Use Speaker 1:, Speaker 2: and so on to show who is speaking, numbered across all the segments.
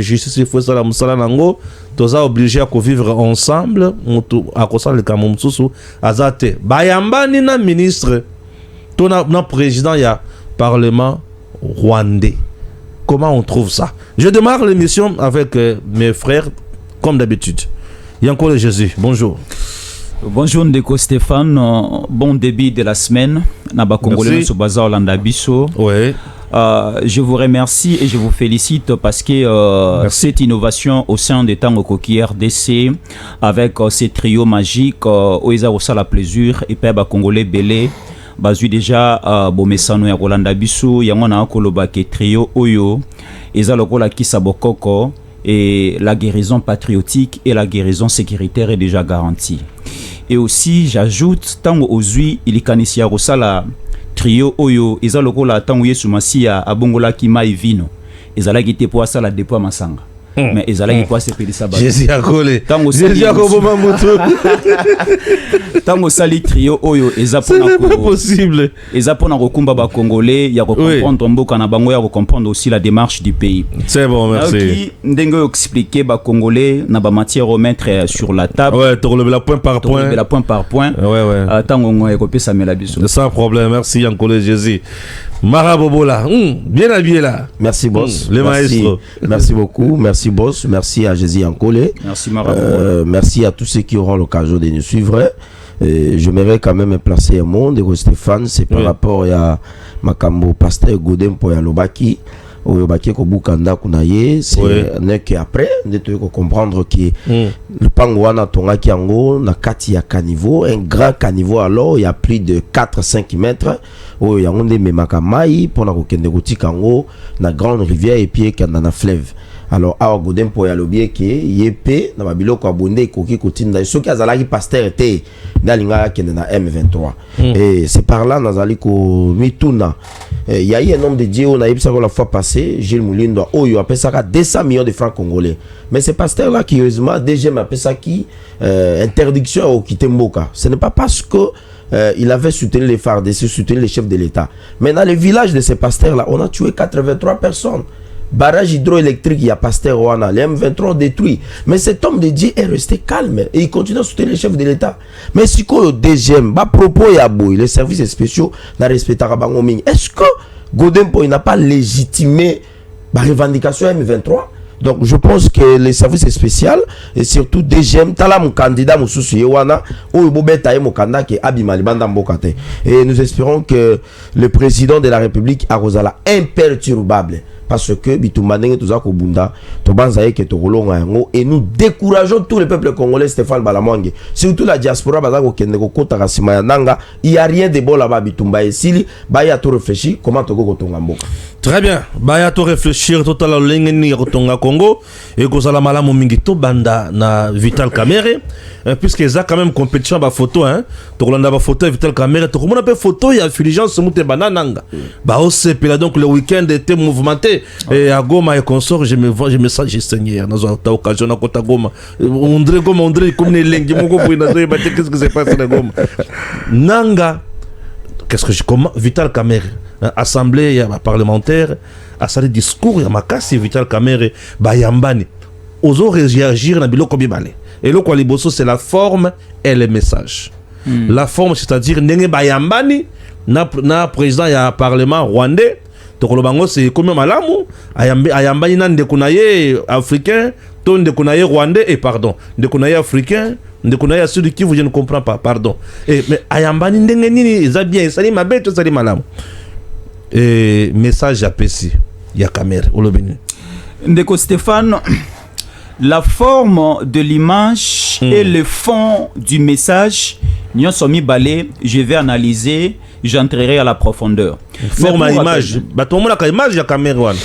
Speaker 1: justice il faut ça la musala nango toza obligé à vivre ensemble à cause le kamomsusu azate bayambani na ministre na président ya parlement rwandais. Comment on trouve ça? Je démarre l'émission avec mes frères comme d'habitude. Yanko le Jésus, bonjour.
Speaker 2: Bonjour Ndeko Stéphane, bon début de la semaine. Naba Congolais sur Bazar Landabiso.
Speaker 1: Ouais.
Speaker 2: Je vous remercie et je vous félicite parce que cette innovation au sein des Tango Koki RDC avec ces trios magiques, Oeza Osala Plaisir et Peba Congolais Belé, Bazu déjà Bomesano ya Rolanda Biso, Yamona Koloba ke trio Oyo, Eza Lokola Kisabokoko et la guérison patriotique et la guérison sécuritaire est déjà garantie. Et aussi, j'ajoute, Tango Ozui, il y a Rosala trio Oyo, Eza Lokola Tango Yesumasia, Abongola Kima et Vino, Ezala qui était pour ça la dépôt Masanga. Mais Ezala qui pour se pédir ça.
Speaker 1: Jésus a collé.
Speaker 2: Tango Sali trio Oyo, Eza pour
Speaker 1: ce n'est pas possible.
Speaker 2: Eza pour Narokumba ba Congolais, il y a comprendre Mboka na bango, il y a comprendre aussi la démarche du pays.
Speaker 1: C'est bon, merci.
Speaker 2: Qui Ndengo expliquer ba Congolais na ba matière à mettre sur la table.
Speaker 1: Ouais, tu relèves la point par point.
Speaker 2: La point par point.
Speaker 1: Ouais.
Speaker 2: Tango ngoye kopé ça met la biso.
Speaker 1: Sans problème, merci Yanko le Jésus. Marabobola, bien habillé là.
Speaker 3: Merci boss.
Speaker 1: Les maestros.
Speaker 3: Merci beaucoup. Merci boss. Merci à Jésus Ankole.
Speaker 2: Merci Marabobola.
Speaker 3: Merci à tous ceux qui auront l'occasion de nous suivre. Je m'aimerais quand même placer un mot de Stéphane. C'est par rapport à Makambo Pasteur Godin pour Yalobaki. Oyobaki Kobukanda Kunaye. C'est qu'après, nous devons comprendre que le Pangouana Tonga Kiango, na kati ya caniveau, un grand caniveau alors, il y a plus de 4-5 mètres. Il y a un des Memakamai pour la Rokenegoti Kango, na grande rivière et puis na fleuve. Alors, à Godin pour Yalobi, qui est na Babilo Kwabonde, Koki Kotinda, ceux qui ont pasteur était dans l'Inga qui est na M23. Et c'est par là, Nazali Ko Mituna. Il y a eu un nombre de dieux, on a eu ça la fois passée, Gilles Moulindo, il a appelé ça 200 millions de francs congolais. Mais ce pasteur-là, curieusement, déjà m'a appelé ça qui interdiction au Kitemboka. Ce n'est pas parce que il avait soutenu les FARDC, soutenu les chefs de l'État. Mais dans le village de ces pasteurs-là, on a tué 83 personnes. Barrage hydroélectrique, il y a Pasteur Rwanda, les M23 ont détruit. Mais cet homme de Dieu est resté calme et il continue à soutenir les chefs de l'État. Mais si le deuxième, propos et abouille, les services spéciaux n'a respecté Bango Ming. Est-ce que Godempo n'a pas légitimé la revendication M23? Donc je pense que les services spéciaux et surtout DGM tala mon candidat mususu yewana ou bobeta mo candidat qui abimali banda mbokate. Et nous espérons que le président de la République Arozala imperturbable parce que bitumbanenge tuza ko bunda to banzaye ke to kolonga yango et nous décourageons tout le peuple congolais Stéphane Balamonge surtout la diaspora bazako kende ko kota kasima ya nanga il y a rien de bon là-bas bitumba esili baya to réfléchir comment to ko tonga mboka.
Speaker 1: Très bien, baya to réfléchir total lengeni ya kotonga Congo et ko sala malamu mingi to banda na Vital Kamerhe puisque ça quand même compétition ba photo hein to kolanda ba photo Vital Kamerhe to komona pe photo ya Fulgence Mute banananga ba osepela donc le week-end était mouvementé et à Goma et consort je me sens j'ai saigné dans une occasion à Kota Goma on dirait comme les lengi moko pour qu'est-ce que c'est passé à Goma nanga qu'est-ce que je comment Vital Kamerhe assemblée parlementaire à sa discours ya makasi Vital Kamerhe bayambani ozo réagir na biloko bibale et le quoi liboso c'est la forme et le message la forme c'est-à-dire ndenge bayambani na président ya parlement rwandais to bango c'est comme malamu ayambani na ndeko na ye africain to ndeko na ye rwandais et pardon ndeko na ye africain ndeko na ye sud Kivu je ne comprends pas pardon et mais ayambani ndenge nini za bien sali mabe to sali malamu et message à Pessi ya Kamerhe olobeni
Speaker 2: Ndeko Stéphane, la forme de l'image et le fond du message nous sommes mis balé, je vais analyser, j'entrerai à la profondeur.
Speaker 1: Forme à image, image ya Kamerhe.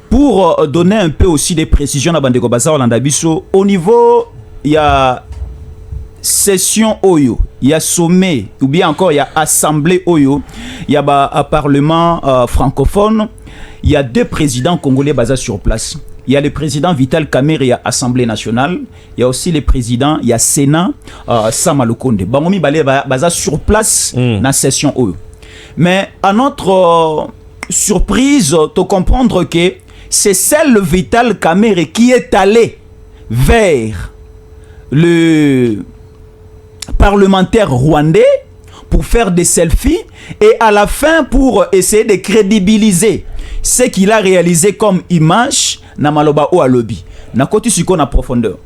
Speaker 2: Pour donner un peu aussi des précisions à Bandeko Bazar Landabiso, au niveau il y a session Oyo, il y a sommet ou bien encore il y a assemblée Oyo, il y a un parlement francophone, il y a 2 présidents congolais basés sur place. Il y a le président Vital Kamerhe, il y a Assemblée nationale, il y a aussi le président, il y a Sénat, Sama Lukonde. Bangomi Balé basé sur place dans la session Oyo. Mais à notre surprise, tu comprendre que c'est celle Vital Kamerhe qui est allé vers le parlementaire rwandais pour faire des selfies et à la fin pour essayer de crédibiliser ce qu'il a réalisé comme image na maloba ou alobi. Na koti siko na profondeur.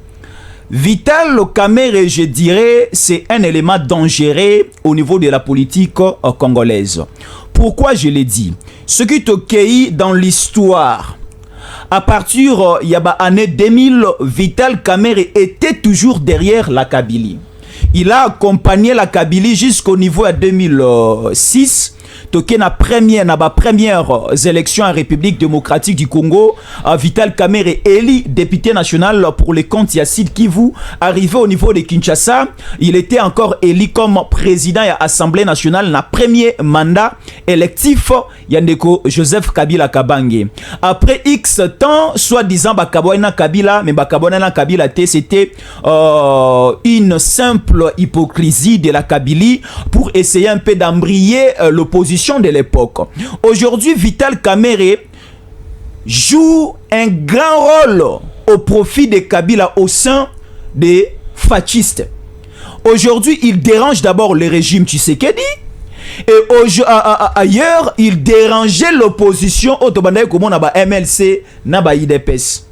Speaker 2: Vital Kamerhe, je dirais, c'est un élément dangereux au niveau de la politique congolaise. Pourquoi je l'ai dit? Ce qui te cueillit dans l'histoire, à partir il y a année 2000, Vital Kamerhe était toujours derrière la Kabylie. Il a accompagné la Kabylie jusqu'au niveau de 2006. Toké na première élection en République démocratique du Congo, Vital Kamerhe élu député national pour les comptes Yacine Kivu, arrivé au niveau de Kinshasa, il était encore élu comme président de l'Assemblée nationale na premier mandat électif Yandeko Joseph Kabila Kabange. Après X temps, soi-disant Bakabouana Kabila, mais Bakabouana Kabila c'était une simple hypocrisie de la Kabylie pour essayer un peu d'embrayer l'opposition de l'époque. Aujourd'hui, Vital Kamerhe joue un grand rôle au profit de Kabila au sein des fascistes. Aujourd'hui, il dérange d'abord le régime Tshisekedi et ailleurs, il dérangeait l'opposition au Tobandaï comme on a MLC, Naba IDPS.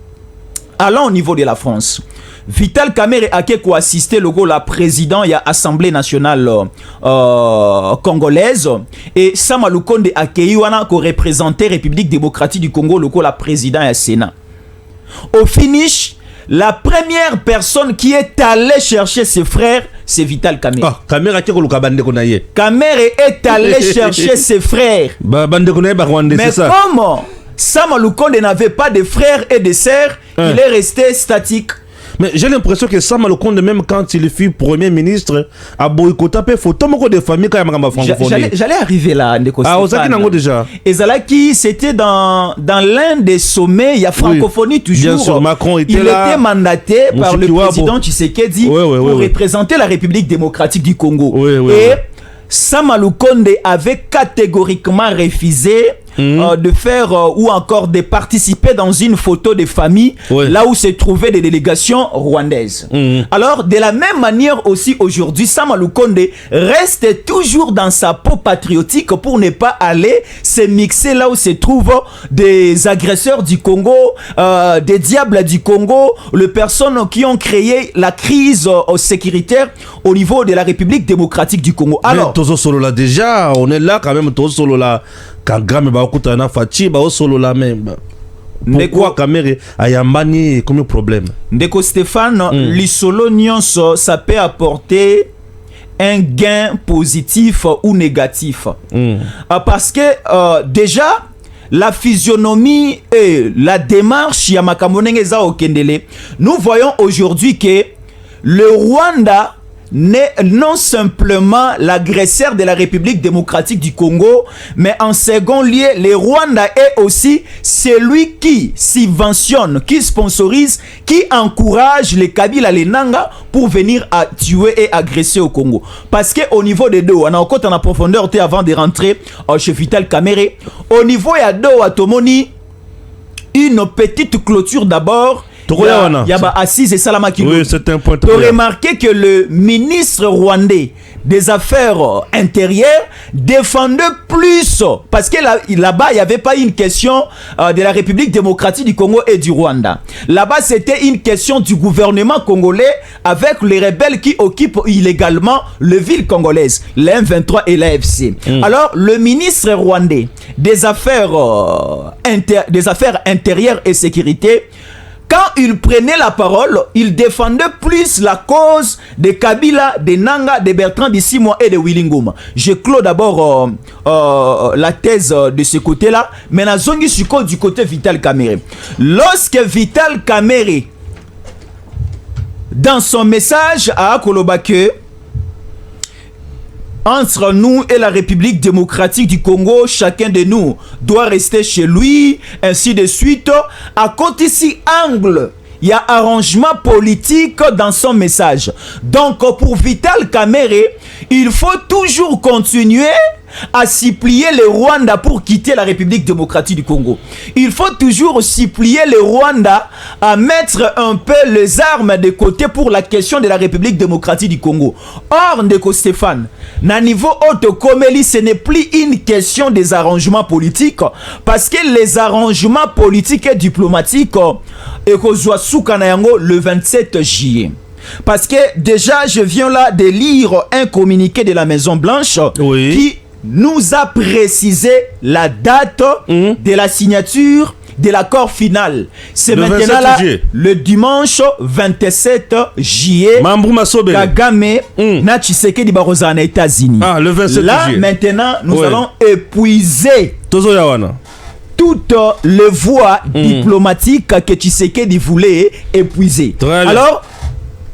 Speaker 2: Allons au niveau de la France. Vital Kamerhe a assisté le la président ya Assemblée nationale congolaise et Sama Lukonde a représenté République démocratique du Congo le la président ya Sénat. Au finish, la première personne qui est allée chercher ses frères, c'est Vital Kamerhe.
Speaker 1: Ah,
Speaker 2: Kamerhe est allé chercher ses frères. Mais comme Sama Lukonde n'avait pas de frères et de sœurs, il est resté statique.
Speaker 1: Mais j'ai l'impression que Sama Lukonde, même quand il fut premier ministre, a boycotté peu photo de famille quand même francophonie.
Speaker 2: J'allais arriver là, Ndeko
Speaker 1: Stéphane. Ah, Osaki Nango déjà.
Speaker 2: Et Zalaki, c'était dans l'un des sommets, il y a francophonie toujours.
Speaker 1: Bien sûr, Macron était
Speaker 2: il
Speaker 1: là.
Speaker 2: Il était mandaté par le président Tshisekedi pour représenter la République démocratique du Congo. Et Sama Lukonde avait catégoriquement refusé de faire ou encore de participer dans une photo de famille là où se trouvaient des délégations rwandaises. Alors, de la même manière aussi aujourd'hui, Sama Lukonde reste toujours dans sa peau patriotique pour ne pas aller se mixer là où se trouvent des agresseurs du Congo, des diables du Congo, les personnes qui ont créé la crise sécuritaire au niveau de la République démocratique du Congo. Alors,
Speaker 1: là déjà, on est là quand même, Solo là. Kagame ba okutana Fachi ba solo la même. Pourquoi Kamerhe ayambani comme problème?
Speaker 2: Ndeko Stéphane, l'isolo nyonso ça peut apporter un gain positif ou négatif. Parce que déjà la physionomie et la démarche ya makamonengeza okendele, nous voyons aujourd'hui que le Rwanda n'est non simplement l'agresseur de la République démocratique du Congo, mais en second lieu, le Rwanda est aussi celui qui subventionne, qui sponsorise, qui encourage les Kabila, les Nanga pour venir à tuer et agresser au Congo. Parce qu'au niveau des deux, on a encore en profondeur avant de rentrer chez Vital Kamerhe, au niveau de deux, à Tomoni, une petite clôture d'abord. Il y a assise et Salama qui
Speaker 1: c'est un point.
Speaker 2: Tu as remarqué que le ministre rwandais des Affaires intérieures défendait plus parce que là-bas il n'y avait pas une question de la République démocratique du Congo et du Rwanda. Là-bas c'était une question du gouvernement congolais avec les rebelles qui occupent illégalement les villes congolaises, les M23 et l'AFC. Alors le ministre rwandais des Affaires intérieures et sécurité, quand il prenait la parole, il défendait plus la cause de Kabila, de Nanga, de Bertrand Bisimwa et de Willy Ngoma. Je clôt d'abord la thèse de ce côté-là, mais na zongi suko du côté Vital Kamerhe. Lorsque Vital Kamerhe, dans son message à Akolobake, entre nous et la République démocratique du Congo, chacun de nous doit rester chez lui, ainsi de suite. À côté ici, angle, il y a arrangement politique dans son message. Donc, pour Vital Kamerhe, il faut toujours continuer à supplier le Rwanda pour quitter la République démocratique du Congo. Il faut toujours supplier le Rwanda à mettre un peu les armes de côté pour la question de la République démocratique du Congo. Or, Ndeko Stéphane, na niveau Otokomeli, ce n'est plus une question des arrangements politiques, parce que les arrangements politiques et diplomatiques et le 27 juillet. Parce que déjà, je viens là de lire un communiqué de la Maison Blanche qui nous a précisé la date de la signature de l'accord final. C'est maintenant là, le dimanche 27 juillet. Kagame na Tshisekedi baroza na États-Unis.
Speaker 1: Ah, le 27
Speaker 2: là,
Speaker 1: juillet.
Speaker 2: maintenant, nous allons épuiser toutes les voies diplomatiques que Tshisekedi voulait épuiser. Alors,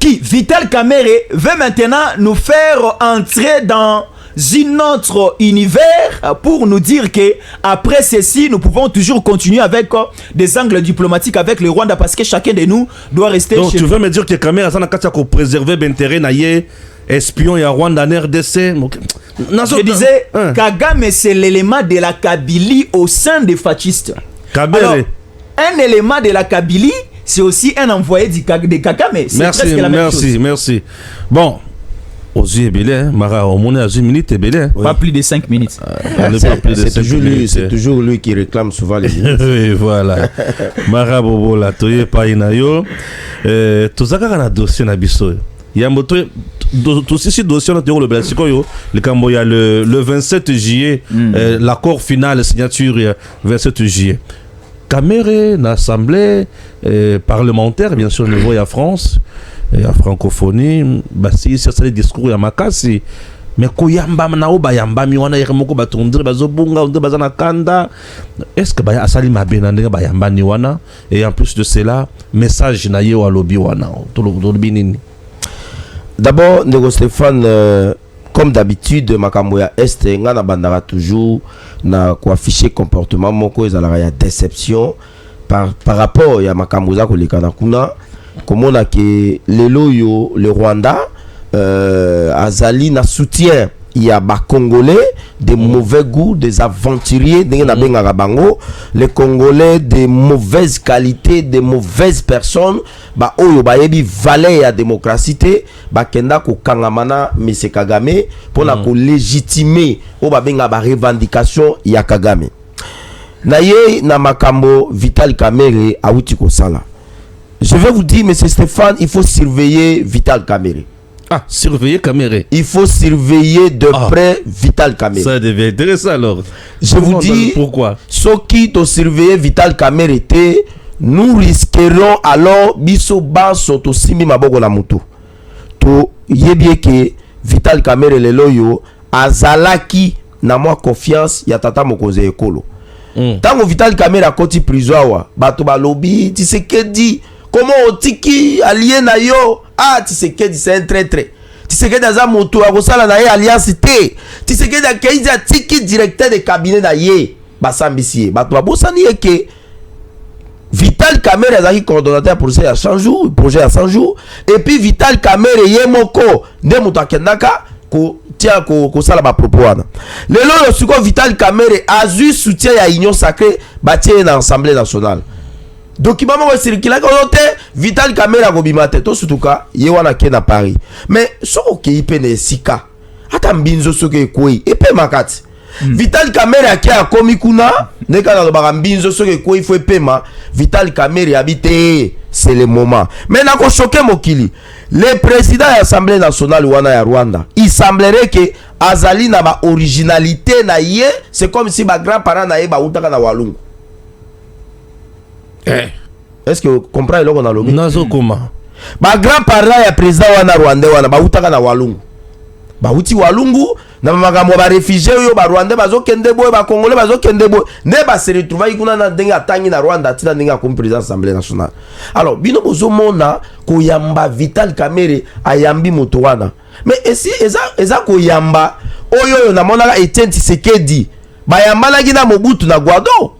Speaker 2: Vital Kamerhe veut maintenant nous faire entrer dans un autre univers pour nous dire que après ceci, nous pouvons toujours continuer avec des angles diplomatiques avec le Rwanda, parce que chacun de nous doit rester
Speaker 1: donc,
Speaker 2: chez
Speaker 1: tu
Speaker 2: nous.
Speaker 1: veux me dire que Kamerhe a préservé l'intérêt naïe espion et Rwanda en RDC?
Speaker 2: Je disais, Kagame, c'est l'élément de la Kabylie au sein des fascistes. Alors, un élément de la Kabylie, c'est aussi un envoyé de Kagame. C'est presque la même chose.
Speaker 1: Merci. Bon, aux yeux belé, Mara, au moins à 10 minutes, belé.
Speaker 2: Pas plus de 5 minutes.
Speaker 3: C'est toujours lui qui réclame souvent les minutes.
Speaker 1: Oui, voilà. Mara Bobo, la toye, painayo. Tout ça, quand on a dossier, na biso. Il y a tout ce dossier, le il y a le 27 juillet, l'accord final, la signature, 27 juillet. Kamerhe, l'Assemblée parlementaire, bien sûr, au niveau de la France, et la francophonie, si c'est le discours, il y a Makasi. Mais koyamba na obayamba miwana yeremoko batondre bazobunga onde bazana kanda. Est-ce que baya asali mabena ndenge bayamba ni wana? Et en plus de cela, message na ye wa lobi wana. Tolobi nini?
Speaker 3: D'abord, Ndeko Stéphane, comme d'habitude, makambo ya Est, ngana bandara toujours na ko afficher comportement moko ezalaka ya déception par rapport ya makambo za koleka na kuna. Comme on a que le Rwanda azali na soutien, il y a ba Congolais de mauvais goût, des aventuriers, les Congolais de mauvaise qualité, de mauvaises personnes, ba oyo ba yebi valet ya démocratie, ba kenda ko kangamana Monsieur Kagame pour la ko légitimer o ba benga ba revendication ya Kagame. Na ye na makambo Vital Kamerhe awuti ko sala. Je vais vous dire, monsieur Stéphane, il faut surveiller Vital Kamerhe.
Speaker 1: Ah, surveiller Kamerhe.
Speaker 3: Il faut surveiller de près Vital Kamerhe.
Speaker 1: Ça devait être intéressant alors.
Speaker 3: Je vous dis,
Speaker 1: pourquoi?
Speaker 3: Ceux qui ont surveillé Vital Kamerhe, nous risquerons alors biso baso to simi maboko na mutu. To yebie ke Vital Kamerhe le loyo azalaki na moi confiance ya tata mokonzi ekolo. Tango Vital Kamerhe a koti prison wa bato balobi Tshisekedi comment otiki allié na yo? Ah, Tshisekedi c'est un traître. Tshisekedi aza moto akosala na ye alliance te. Tshisekedi akeiza tiki directeur de cabinet na ye basambisi ye. Bato babosani ye ke Vital Kamerhe azaki coordonnateur projet à 100 jours, projet à 100 jours, et puis Vital Kamerhe ye moko nde moto akendaka ko tia ko sala ba propos wana. Lelo yo siko Vital Kamerhe azu soutien ya Union Sacrée batie na Assemblée nationale. Document mo circule ko te Vital Kamerhe akobima te to sutuka ye wana ke na Paris. Mais soko ke ipene sika ata mbinzo soke ekoi epe makati. Vital Kamerhe akia akomi kuna neka na ba mbinzo soke ekoi fo epema. Vital Kamerhe habite, c'est le moment. Mais na ko choquer mokili. Le président de l'Assemblée nationale wana ya Rwanda, il semblerait que azali na ba originalité na ye, c'est comme si ba grand-parent na ye ba utaka na walungu. Est-ce que vous comprenez là qu'on a lobby?
Speaker 1: Nazo comment?
Speaker 3: Ba grand-parent ya président wana Rwanda wana ba utaka na walungu. Ba uti walungu na makambo ba réfugié yo ba Rwanda bazo kende boy ba Congolais bazo kende boy ne ba se retrouver kuna na denga tangi na Rwanda tina denga comme président de l'Assemblée nationale. Alors bino bozo mona ko yamba Vital Kamerhe ayambi moto wana. Mais esi eza ko yamba oyo na mona Etienne Tshisekedi ba yamba na gina Mobutu na Guado.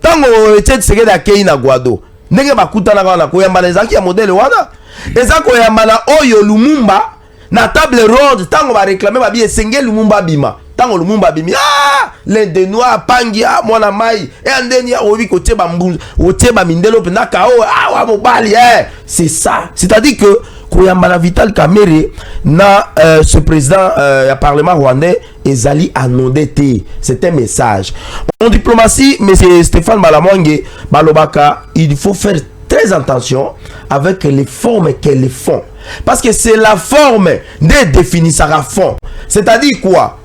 Speaker 3: Tango Etienne Tshisekedi akei na Guado ndenge bakutana kana ko yamba na zaki ya modèle wana. Eza ko yamba na oyo Lumumba na table ronde tango ba réclamer ba bi esengeli Lumumba bima tant le monde babimi l'un des noirs pangia mwana mai et andeni ya obi kote ba mbunzu ote ba mindelo pena kao wa mobali c'est ça, c'est-à-dire que Koyamba Vital Kamerhe na ce président du parlement rwandais ezali anodete, c'est un message en diplomatie. Mais Stéphane Balamwange balobaka, il faut faire très attention avec les formes qu'elles font, parce que c'est la forme de définir sa fond. C'est-à-dire quoi?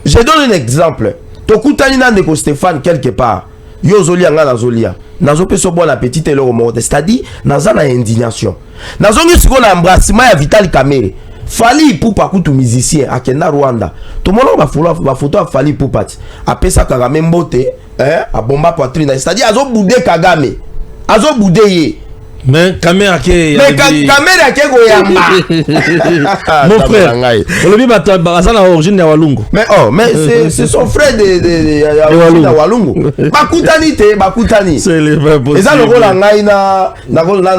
Speaker 3: Je donne un exemple. Tokutani na ndeko Stéphane quelque part yo zolia nga na zolia nazo peso bon appétit et le remords, c'est-à-dire naza na indignation nazo ngi siko na embrassement ya Vital Kamerhe. Fali Ipupa kutu musicien akenda Rwanda to mona ba photo ya Fali Ipupa apesa Kagame mbote a bomba poitrine, c'est-à-dire azo boudé Kagame, azo boudé ye.
Speaker 1: Mais Kamerhe
Speaker 3: ake goyamba
Speaker 1: mon frère olobi baza na origine ya Walungu,
Speaker 3: mais c'est son frère de Walungu bakutani
Speaker 1: c'est le vrai possible.
Speaker 3: eza lokola ngai na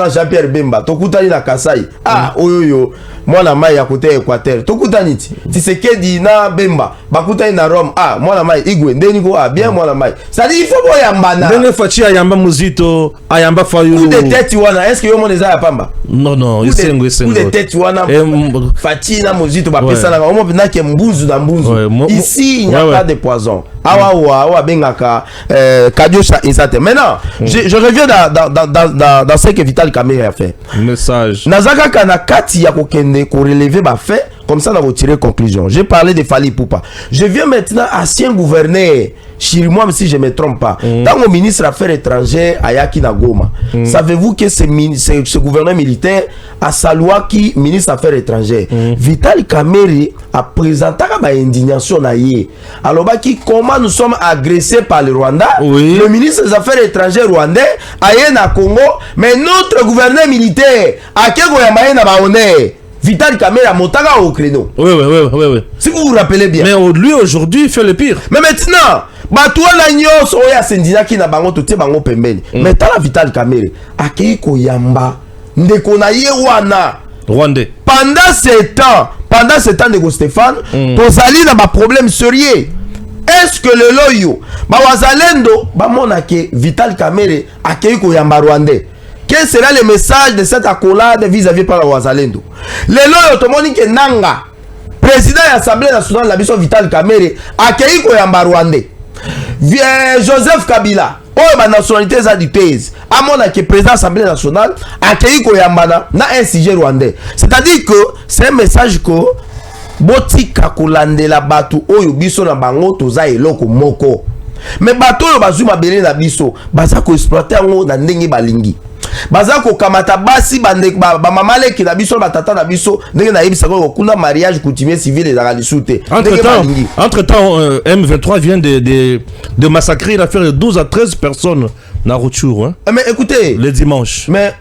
Speaker 3: Jean-Pierre Bemba tokutani na Kasai oyoyo mwana mai ya kote Équateur tokutani Tshisekedi na Bemba bakutani na Rome mwana mai Igwe ndeni ko bien mwana mai c'est-à-dire il faut boyambana
Speaker 1: ndenge Fachi ayamba Muzito ayamba Fayulu
Speaker 3: de tête wana est-ce que yo mona za pamba
Speaker 1: non isengo
Speaker 3: de tête wana Fachi na Muzito bapesa na omo pena ke mbunzu na mbunzu ici il n'y a pas de poison awa bengaka kadiocha ezate. Maintenant je reviens dans ce que Vital Kamerhe a fait.
Speaker 1: Message
Speaker 3: nazaka kana kati ya kokende ko relever ba fait comme ça, on va tirer conclusion. J'ai parlé de Fali Ipupa. Je viens maintenant à ancien gouverneur Chirimwami, si je ne me trompe pas. Dans mon ministre Affaires étrangères Ayaki Nagoma, savez-vous que ce gouverneur militaire a Salouaki, ministre Affaires étrangères, Vital Kamerhe a présenté ma indignation naïe. Alors comment nous sommes agressés par le Rwanda? Le ministre des Affaires étrangères rwandais aye na Congo, mais notre gouverneur militaire a Kego Yamaye na Baone. Vital Kamerhe a montaga au créneau.
Speaker 1: Oui.
Speaker 3: Si vous vous rappelez bien.
Speaker 1: Mais lui aujourd'hui il fait le pire.
Speaker 3: Mais maintenant, Batoua Lagnos, Oya Sendina qui n'a bango toté bango pembeni. Mais t'as la Vital Kamerhe akei koyamba ndeko na ye wana
Speaker 1: Rwandais.
Speaker 3: Pendant ce temps de Stéphane, tozali na ba problème sérieux. Est-ce que le loyo ba wazalendo ba monake Vital Kamerhe akei koyamba Rwandais? Quel sera le message de cette accolade vis-à-vis par la Wazalendo? Le loyo tomoni ke nanga président de l'Assemblée nationale la biso Vital Kamerhe akei koyamba Rwandais. Joseph Kabila oyo ba nationalité za ditese amona ke président de l'Assemblée nationale akei koyamba na un sujet rwandais. C'est-à-dire que c'est un message que botika kolandela batu oyo biso na bango toza eloko moko. Mais bato oyo bazuma belé na biso baza ko exploiter ngo na ndenge balingi. Bazako kamata basi bande ba mama leki na biso batata na biso ndenge na yebisa ko kuna mariage coutumier civil et la lisute.
Speaker 1: Entre temps M23 vient de massacrer l'affaire de 12 à 13 personnes na Rutshuru hein.
Speaker 3: Mais écoutez,
Speaker 1: le dimanche.
Speaker 3: Mais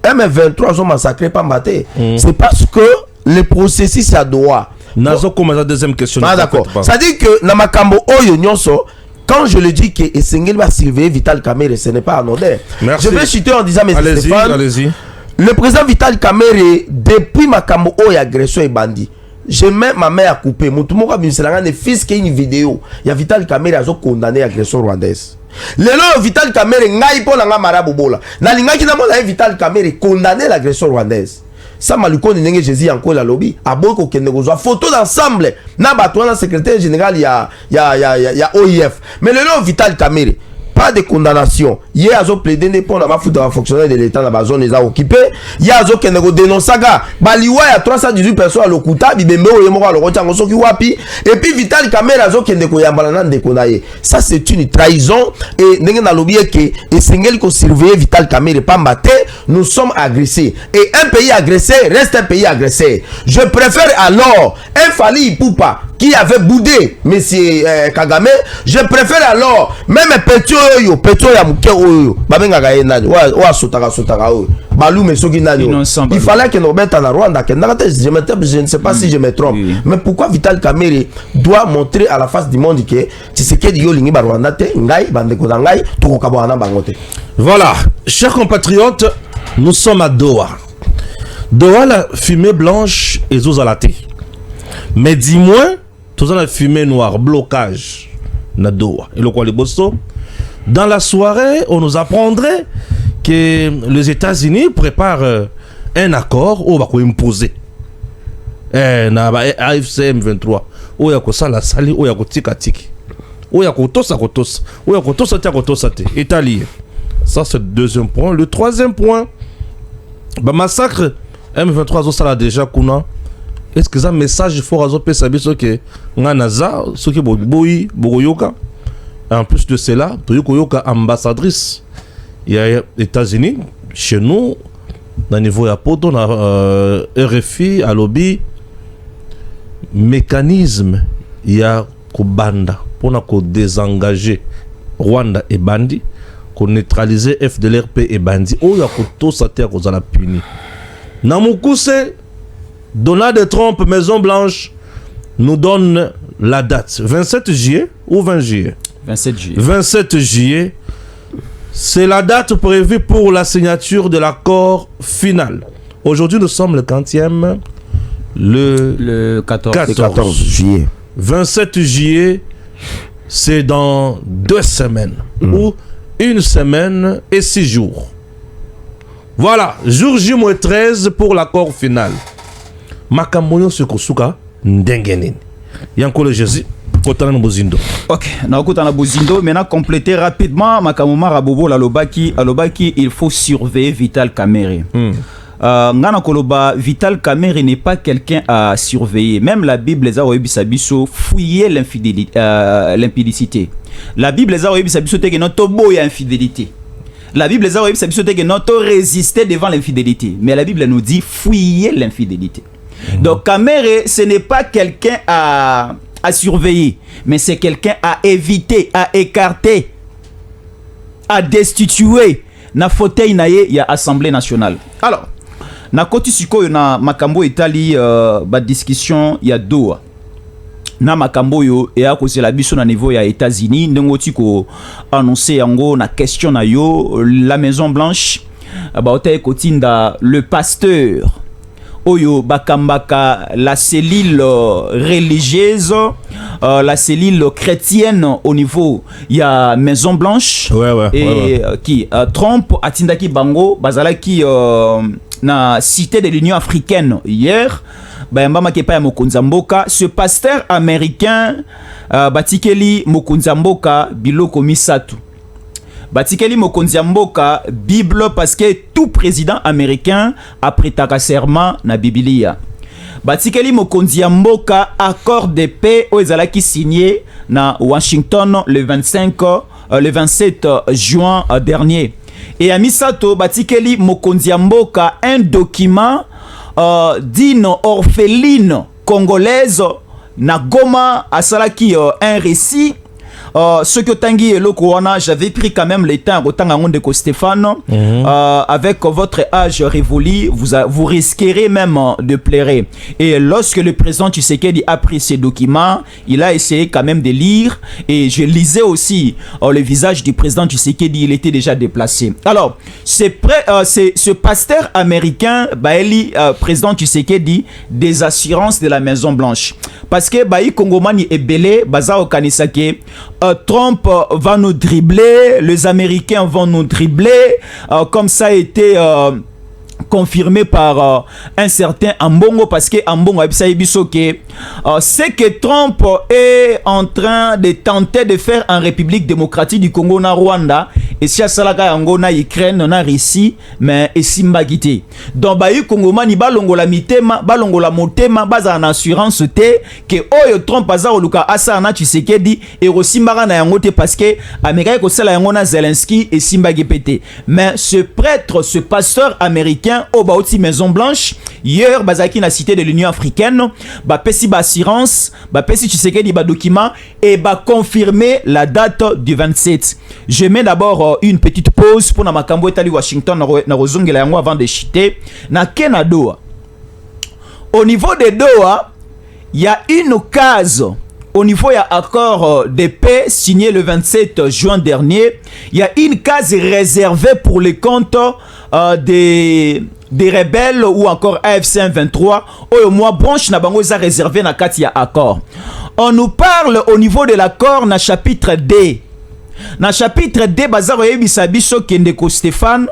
Speaker 3: M23 ont massacré pas maté. C'est parce que le processus à droit.
Speaker 1: Nazo comme la deuxième question.
Speaker 3: D'accord. Ça dit que na makambo oyo nyonso. Quand je le dis que Essengel va surveiller Vital Kamerhe, ce n'est pas anodin. Je vais chuter en disant, mais Stéphane, le président Vital Kamerhe, depuis Makambo Oyo agression et bandit, je mets ma main à couper. Mon tout le monde a une fils qui a une vidéo. Il y a Vital Kamerhe a condamné l'agression rwandaise. Le nom Vital Kamerhe, ngai po nanga marabobola. Na linga ki na mona Vital Kamerhe condamné l'agression rwandaise. Ça maluko ndenge Jésus encore la lobby a beaucoup kende kozwa photo d'ensemble na bato na secrétaire général ya OIF. Mais le nom Vital Kamerhe pas de condamnation. Hier azo plaider pour la foutre de fonctionnaire de l'état dans la zone les a occupé. Hier azo kende ko dénoncer ga baliwa ya 318 personnes à lokuta bibembe o yemo ko lokota ngosoki wapi et puis Vital Kamerhe azo kende ko yambala na ndeko na ye. Ça c'est une trahison et ndenge na lobby que Essengel ko surveiller Vital Kamerhe pas maté, nous sommes agressés et un pays agressé reste un pays agressé. Je préfère alors un Fali Ipupa qui avait boudé monsieur Kagame, je préfère alors même Petio ya muke oyo babengaka ye nani wa sotaka oyo balume soki nani il fallait que nous mette en Rwanda que je ne sais pas si je me trompe mais pourquoi Vital Kamerhe doit montrer à la face du monde que Tshisekedi yo lingi ba Rwanda te ngai bandeko na ngai tokoka na bango te.
Speaker 1: Voilà, chers compatriotes, nous sommes à Doha. Doha la fumée blanche et zozalate. Mais dis-moi Tout ça, la fumée noire, blocage. Nadoa. Et le quoi, les bosso. Dans la soirée, on nous apprendrait que les États-Unis préparent un accord où on va imposer. AFCM 23. Où il y a que ça, la sali, où il y a que tika tiki. Où il y a que tosa, où il y a que tosa, Italie. Ça, c'est le deuxième point. Le troisième point, massacre M23, ça l'a déjà kuna. Est-ce que ça message fort à zopé sabi ce que nganaza ce qui boyi boyoka. En plus de cela, boyoka ambassadrice. Il y a États-Unis chez nous dans niveau ya poto na RFI à lobby mécanisme il y a Kobanda pour na ko désengager Rwanda et Bandi, ko neutraliser FDLRP et Bandi. Oh ya ko to sa terre ko za la puni. Na mukuse Donald Trump, Maison Blanche, nous donne la date. 27 juillet ou 20 juillet
Speaker 2: 27 juillet.
Speaker 1: 27 juillet, c'est la date prévue pour la signature de l'accord final. Aujourd'hui, nous sommes le 40e,
Speaker 2: le 14
Speaker 3: juillet.
Speaker 1: 27 juillet, c'est dans 2 semaines, ou 1 semaine et 6 jours. Voilà, jour J-13 pour l'accord final. Makamoyo Sukosuka Ndengenin. Yankole Jésus, Kotana Bozindo.
Speaker 2: Ok, Nakotana Bozindo. Maintenant, compléter rapidement Makamoma Rabobo Alobaki, il faut surveiller Vital Kamerhe. Ngana Koloba, Vital Kamerhe n'est pas quelqu'un à surveiller. Même la Bible les a oebisabiso fouiller l'impudicité. La Bible les a oebisabiso te que notre boy infidélité. La Bible les a oebisabiso te que notre résister devant l'infidélité. Mais la Bible nous dit fouiller l'infidélité. Donc Kamerhe, ce n'est pas quelqu'un à surveiller, mais c'est quelqu'un à éviter, à écarter, à destituer. Na fauteuil naye ya Assemblée nationale. Alors, na koti siko na makambo Italie ba discussion ya Doha. Na makambo yo et à cause la biso na niveau ya États-Unis, ndengoti ko annoncer yango na question na yo la Maison Blanche ba otaye kotinda le pasteur Oyo Bakambaka, la cellule religieuse, la cellule chrétienne au niveau, il y a Maison Blanche et qui Trump atindaki bango bazalaki na cité de l'Union africaine hier. Bayamba kepa ya Mokonzamboka, ce pasteur américain batikeli Mokonzamboka biloko misatu. Batikeli Mokonzamboka Bible parce que tout président américain a prêté serment na Biblia. Batikeli Mokonzamboka accord de paix au ezalaki signé na Washington le 27 juin dernier. Et à Misato Batikeli Mokonzamboka un document d'une orpheline congolaise na Goma asalaki un récit. Ce que Tanguy et Lokowana, j'avais pris quand même le temps de Stéphane. Avec votre âge révolu, vous risquerez même de pleurer. Et lorsque le président Tshisekedi a pris ces documents, il a essayé quand même de lire. Et je lisais aussi le visage du président Tshisekedi, il était déjà déplacé. Alors, ce pasteur américain, Baeli, président Tshisekedi, des assurances de la Maison Blanche. Parce que Baï Kongomani est belé, Bazao Kanisake. Trump va nous dribbler, les Américains vont nous dribbler, comme ça a été confirmé par un certain Ambongo, parce que Ambongo c'est que Trump est en train de tenter de faire en République démocratique du Congo na Rwanda et si Salaka yango na Ukraine na Russie mais et Simbagité. Donc bayi Congo mani balongola mitema balongola motema baza en assurance te que oyo Trump aza oluka asa na Tshisekedi et Rosimbara na yango te parce que Américain ko sala yango na Zelensky et Simbagi pété. Mais ce prêtre, ce pasteur américain au Baouti Maison Blanche hier bazaki na cité de l'Union africaine ba pesi ba assurance ba pesi Tshisekedi ba document et ba confirmer la date du 27. Je mets d'abord une petite pause pour na makambo etali Washington na rozongela yango avant de chiter na Doha. Au niveau de Doha, il y a une case au niveau il y a accord de paix signé le 27 juin dernier. Il y a une case réservée pour les comptes des rebelles ou encore AFC 23 au mois branche na bango za réservé na kati ya accord. on nous parle au niveau de l'accord na chapitre D. Na chapitre D, bazaro yebisa biso Kendeko Stéphane,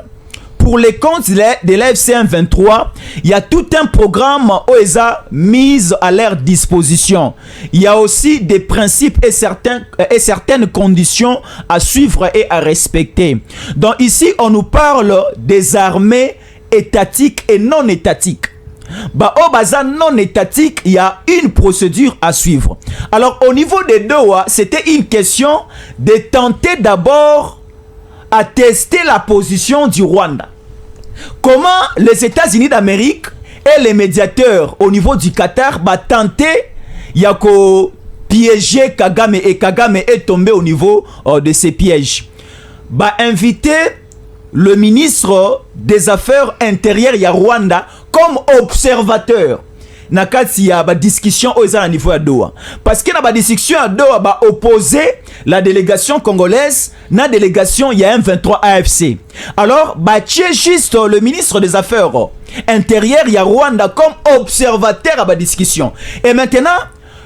Speaker 2: pour les comptes de l'AFC 23, il y a tout un programme OESA mis à leur disposition. Il y a aussi des principes et certaines conditions à suivre et à respecter. Donc ici, on nous parle des armées étatiques et non étatiques. Au bazar non étatique, il y a une procédure à suivre. Alors au niveau des Doha, c'était une question de tenter d'abord à tester la position du Rwanda. Comment les États-Unis d'Amérique et les médiateurs au niveau du Qatar tenter yako piéger Kagame, et Kagame est tombé au niveau de ces pièges. Inviter le ministre des Affaires intérieures ya Rwanda comme observateur. Nakati ya discussion au niveau à Doha. Parce que na discussion à Doha opposer la délégation congolaise na délégation ya M23 AFC. Alors tient juste le ministre des Affaires intérieures ya Rwanda comme observateur à discussion. Et maintenant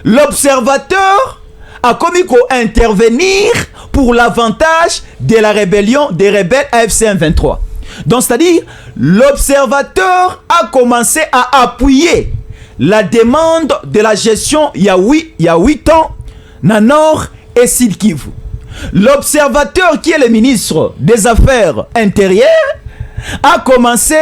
Speaker 2: l'observateur a commis à intervenir pour l'avantage de la rébellion des rebelles AFC M23. Donc c'est-à-dire l'observateur a commencé à appuyer la demande de la gestion il y a 8 ans na Nord et Sud Kivu. L'observateur qui est le ministre des Affaires intérieures a commencé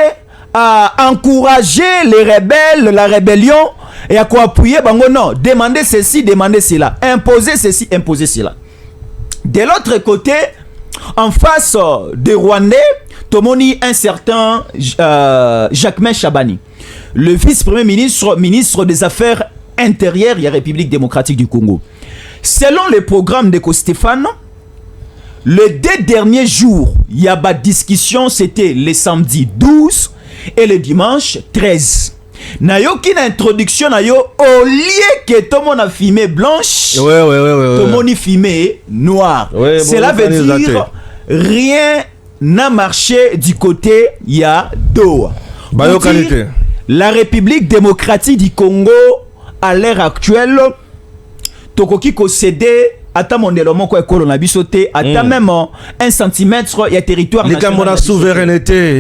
Speaker 2: à encourager les rebelles, la rébellion, et à quoi appuyer bango non, demander ceci, demander cela, imposer ceci, imposer cela. De l'autre côté, en face des Rwandais, Tomoni un certain Jacquemain Chabani, le vice-premier ministre des Affaires intérieures de la République démocratique du Congo. Selon le programme de Stéphane, les 2 derniers jours, il y a pas de discussion, c'était le samedi 12 et le dimanche 13. Nayoki na introduction nayo au lieu que tout le monde a filmé blanche, tout le monde a filmé noir. Cela veut dire rien n'a marché du côté ya Doha. La République démocratique du Congo à l'heure actuelle tokoki ko céder ata mondelo moko ekolo na bisoté ata même 1 centimètre ya territoire
Speaker 1: national.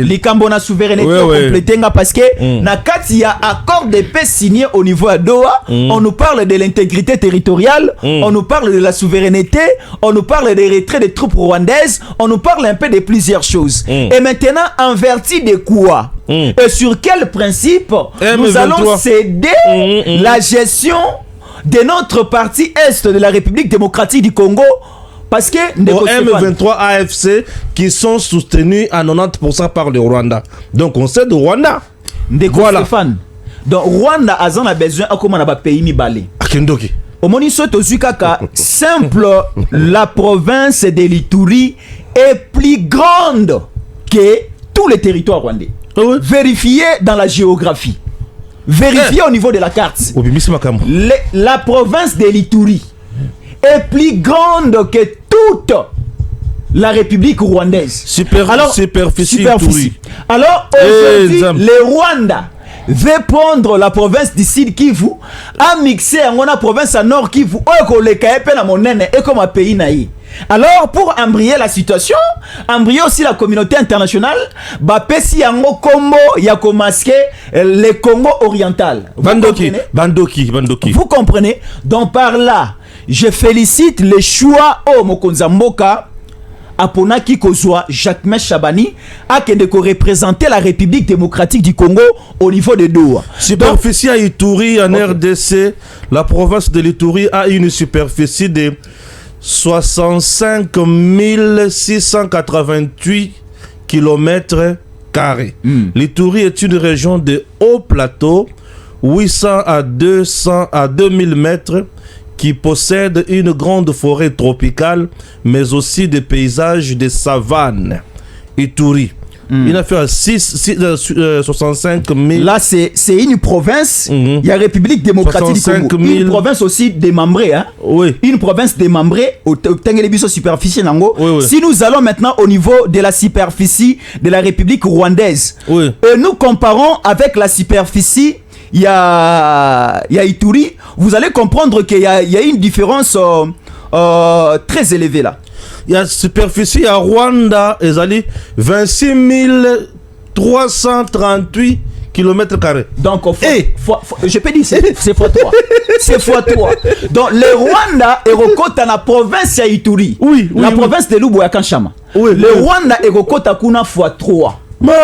Speaker 1: Likambo na souveraineté complété parce que na kati ya accord de paix signé au niveau à Doha, on nous parle de l'intégrité territoriale, on nous parle de la souveraineté, on nous parle des retraits des troupes rwandaises, on nous parle un peu de plusieurs choses. Et maintenant en vertu de quoi et sur quel principe nous allons céder la gestion de notre partie est de la République démocratique du Congo, parce que M23 AFC qui sont soutenus à 90% par le Rwanda. Donc on sait de Rwanda.
Speaker 2: Voilà. Stéphane. Donc Rwanda a besoin à comment on a pays mi balé.
Speaker 1: Akendoki.
Speaker 2: Au moniso tozukaka simple la province de l'Ituri est plus grande que tous les territoires rwandais. Vérifiez dans la géographie. Vérifiez au niveau de la carte. La province de l'Ituri est plus grande que toute la République rwandaise.
Speaker 1: Superficie.
Speaker 2: Alors aujourd'hui, le Rwanda veut prendre la province du Sud Kivu, à mixer en la province à Nord Kivu, et comme un pays naïf. Alors, pour embrayer la situation, embrayer aussi la communauté internationale, Pesi Yango Combo, Yako masqué le Congo oriental.
Speaker 1: Bandoki.
Speaker 2: Vous comprenez? Donc, par là, je félicite les choix au Mokonzamboka, Aponaki Kozwa, Jacquemain Chabani, a que représenter la République démocratique du Congo au niveau de Doha.
Speaker 1: Superficie à Ituri en RDC, la province de l'Ituri a une superficie de 65 688 km². L'Ituri est une région de haut plateau, 800 à 2000 mètres, qui possède une grande forêt tropicale, mais aussi des paysages de savane. Ituri. Il a fait 65 000.
Speaker 2: Là, c'est une province. Il y a République démocratique du Congo. Une province aussi démembrée. Hein?
Speaker 1: Oui.
Speaker 2: Une province démembrée. Superficie. Si nous allons maintenant au niveau de la superficie de la République rwandaise, et nous comparons avec la superficie il y a Ituri, vous allez comprendre qu'il y a une différence très élevée là.
Speaker 1: Il y a superficie à Rwanda, ezali 26 338 km².
Speaker 2: Donc, je peux dire, c'est x3. C'est x3. Donc, le Rwanda est recota la province à Ituri.
Speaker 1: Oui,
Speaker 2: la province de Lubu à Kanchama.
Speaker 1: Oui,
Speaker 2: le Rwanda est recota kuna x3.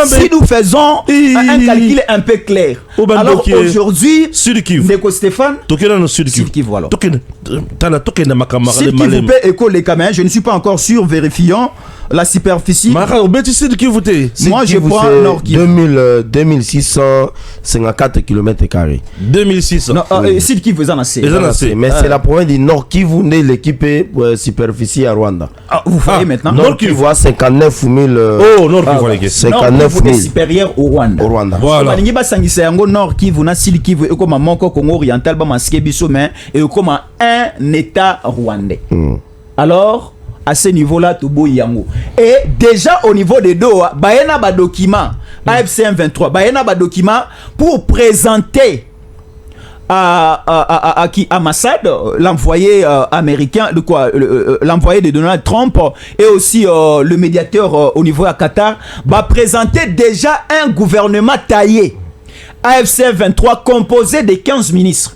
Speaker 2: Si nous faisons un calcul un peu clair. Alors aujourd'hui, Ndeko Stéphane, Sud Kivu, voilà. S'il vous plaît, écho les caméras, je ne suis pas encore sûr, vérifions la superficie.
Speaker 1: Moi,
Speaker 2: je prends Nord Kivu.
Speaker 3: 2654 km².
Speaker 1: 2600.
Speaker 2: Non, Sud Kivu,
Speaker 3: mais c'est la province du Nord Kivu, l'équipe superficie à Rwanda.
Speaker 2: Vous voyez maintenant.
Speaker 3: Nord Kivu a 59 000.
Speaker 1: Oh, Nord Kivu,
Speaker 3: 59 000.
Speaker 2: supérieur au Rwanda.
Speaker 1: Voilà.
Speaker 2: Nord Kivu na Sud Kivu et comme un Congo oriental ba masqué biso mais et comme un état rwandais. Alors à ce niveau-là tout beau yango. Et déjà au niveau de Doha, baena ba document AFC M23, baena ba document pour présenter à Massad, l'envoyé américain, l'envoyé de Donald Trump et aussi le médiateur au niveau à Qatar, va présenter déjà un gouvernement taillé. AFC 23 composé de 15 ministres.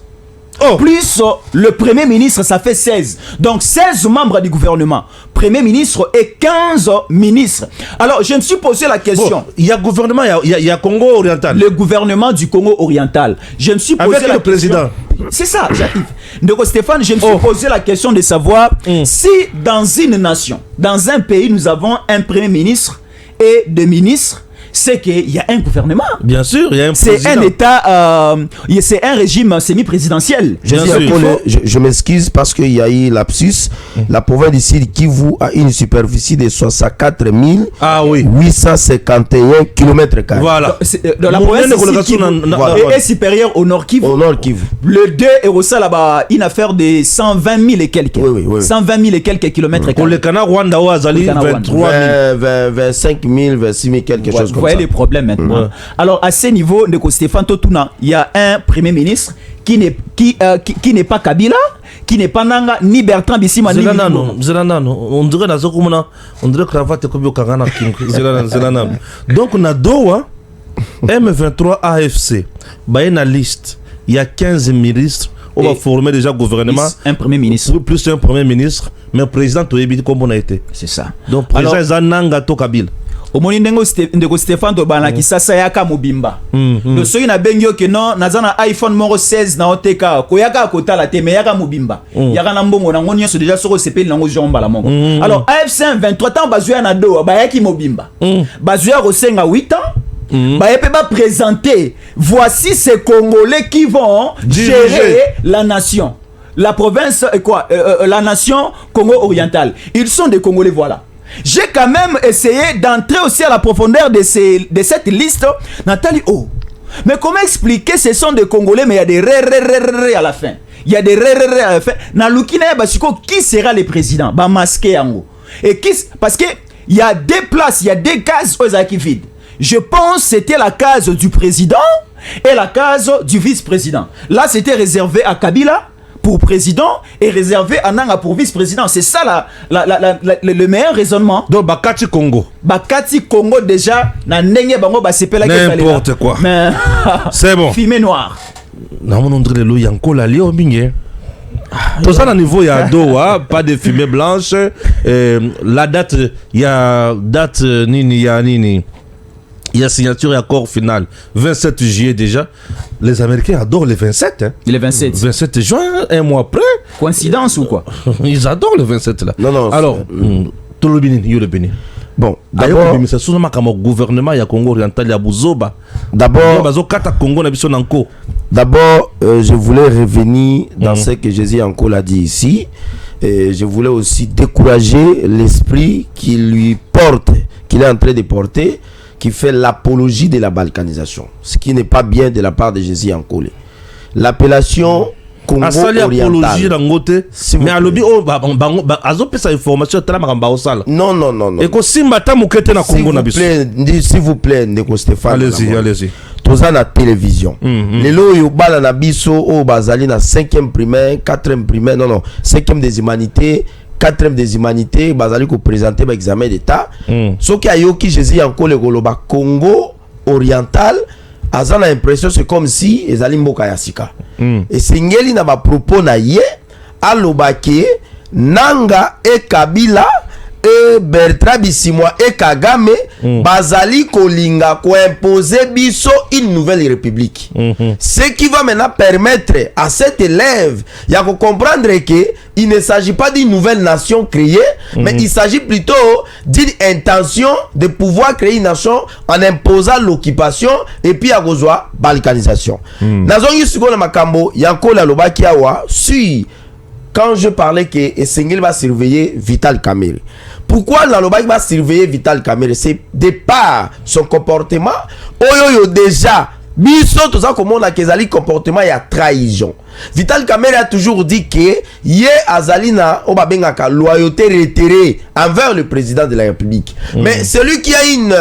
Speaker 2: Plus le premier ministre, ça fait 16. Donc 16 membres du gouvernement. Premier ministre et 15 ministres. Alors je me suis posé la question.
Speaker 1: Il y a gouvernement, il y a Congo oriental.
Speaker 2: Le gouvernement du Congo oriental. Je me suis posé
Speaker 1: avec
Speaker 2: la
Speaker 1: le président.
Speaker 2: C'est ça, j'arrive. Donc Stéphane, je me suis posé la question de savoir si dans une nation, dans un pays, nous avons un premier ministre et deux ministres. C'est qu'il y a un gouvernement.
Speaker 1: Bien sûr, il y a un président.
Speaker 2: C'est un état, c'est un régime semi-présidentiel.
Speaker 3: Je m'excuse parce qu'il y a eu lapsus. La province du Sud Kivu a une superficie de 64 851 km².
Speaker 1: Voilà.
Speaker 2: Dans la province du Sud Kivu est supérieure au Nord Kivu.
Speaker 3: Au Nord Kivu.
Speaker 2: Le 2 est aussi là-bas une affaire de 120 000 et quelques. 120 000 et quelques kilomètres.
Speaker 1: Pour le Canada, Rwanda, Azali, 23 000.
Speaker 3: 25 000, 26 000, quelque chose comme ça.
Speaker 2: Vous voyez les problèmes maintenant. Alors à ce niveau, Ndeko Stéphane Totuna, il y a un premier ministre qui n'est pas Kabila, qui n'est pas Nanga, ni Bertrand Bisimani.
Speaker 1: On dirait cravate comme Kangana King. Donc on a Doha, M23 AFC, une liste. Il y a 15 ministres. On va former déjà gouvernement.
Speaker 2: Un premier ministre.
Speaker 1: Plus un premier ministre, mais président Toyebi comme on a été.
Speaker 2: C'est ça.
Speaker 1: Donc président Zananga to Kabila.
Speaker 2: Au moment Ndeko Stéphane Tobana qui s'asayaka mobimba. Donc ceux qui na bengyo que non nazana iPhone moro 16 na oteka koyaka kota la te mais yaka mobimba. Yaka na mbongo na ngonyo so déjà soko sepeli na ngo jomba la mongo. Alors AFC 23 ans bazuya na do ba yaki mobimba. Bazuya rosenga 8 ans. Bayepe ba présenter voici ces Congolais qui vont gérer la nation. La province la nation Congo oriental. Ils sont des Congolais, voilà. J'ai quand même essayé d'entrer aussi à la profondeur de cette liste. Nathalie, mais comment expliquer ce sont des Congolais, mais il y a des ré à la fin. Il y a des ré à la fin. Qui sera le président? Masqué en haut. Et parce que il y a des places, il y a des cases aux qui vides. Je pense que c'était la case du président et la case du vice-président. Là, c'était réservé à Kabila pour président et réservé à Nanga pour vice-président. C'est ça le meilleur raisonnement.
Speaker 1: Donc Bakati Congo.
Speaker 2: Bakati Congo déjà na ndenge bango ba sepela
Speaker 1: n'importe quoi.
Speaker 2: Mais
Speaker 1: c'est bon.
Speaker 2: Fumée noire.
Speaker 1: Na mon ondre le yanko la lio binge. Tout ça à niveau ya Doha, pas de fumée blanche. La date il y a date nini. Il y a signature et accord final 27 juillet déjà. Les Américains adorent les 27. Hein.
Speaker 2: Les 27.
Speaker 1: 27 juin, un mois après.
Speaker 2: Coïncidence ou quoi?
Speaker 1: Ils adorent les 27 là.
Speaker 3: Non.
Speaker 1: Alors, tout le Bénin,
Speaker 3: Bon, d'abord,
Speaker 1: c'est souvent comme gouvernement, il y a Congo oriental, il y a Bouzoba.
Speaker 3: D'abord, je voulais revenir dans ce que Jésus encore a dit ici. Et je voulais aussi décourager l'esprit qu'il est en train de porter, qui fait l'apologie de la balkanisation, ce qui n'est pas bien de la part de Jésus Ankole. L'appellation Congo oriental.
Speaker 1: Mais à l'objet,
Speaker 3: non.
Speaker 1: Et que si Congo
Speaker 3: s'il vous plaît, Ndeko Stéphane.
Speaker 1: Allez-y.
Speaker 3: toza na télévision. Lelo yo bala na biso o bazali na 5e primaire, 4e primaire, non 5e des humanités, 4e des humanités, bazali ko présenter ba examen d'état. Soki ayoki Jésus encore le goloba Congo oriental, azana l'impression c'est comme si ezali mboka ya sika. Et singeli na ba propos na ye alobake Nanga et Kabila et Bertrand Bisimwa et Kagame bazali kolinga ko imposer biso une nouvelle république. Ce qui va maintenant permettre à cet élève ya ko comprendre que il ne s'agit pas d'une nouvelle nation créée, mais il s'agit plutôt d'une intention de pouvoir créer une nation en imposant l'occupation et puis à kozwa balkanisation. Nazongi sikola makambo yanko la lobaki awa si quand je parlais que Essengel va surveiller Vital Kamerhe. Pourquoi Nalobaki va surveiller Vital Kamerhe? C'est de par son comportement. Oyoyo déjà, biso tout ça comme on a kezali comportement ya trahison. Vital Kamerhe a toujours dit que ye azalina obabengaka loyauté retirée envers le président de la République. Mais celui qui a une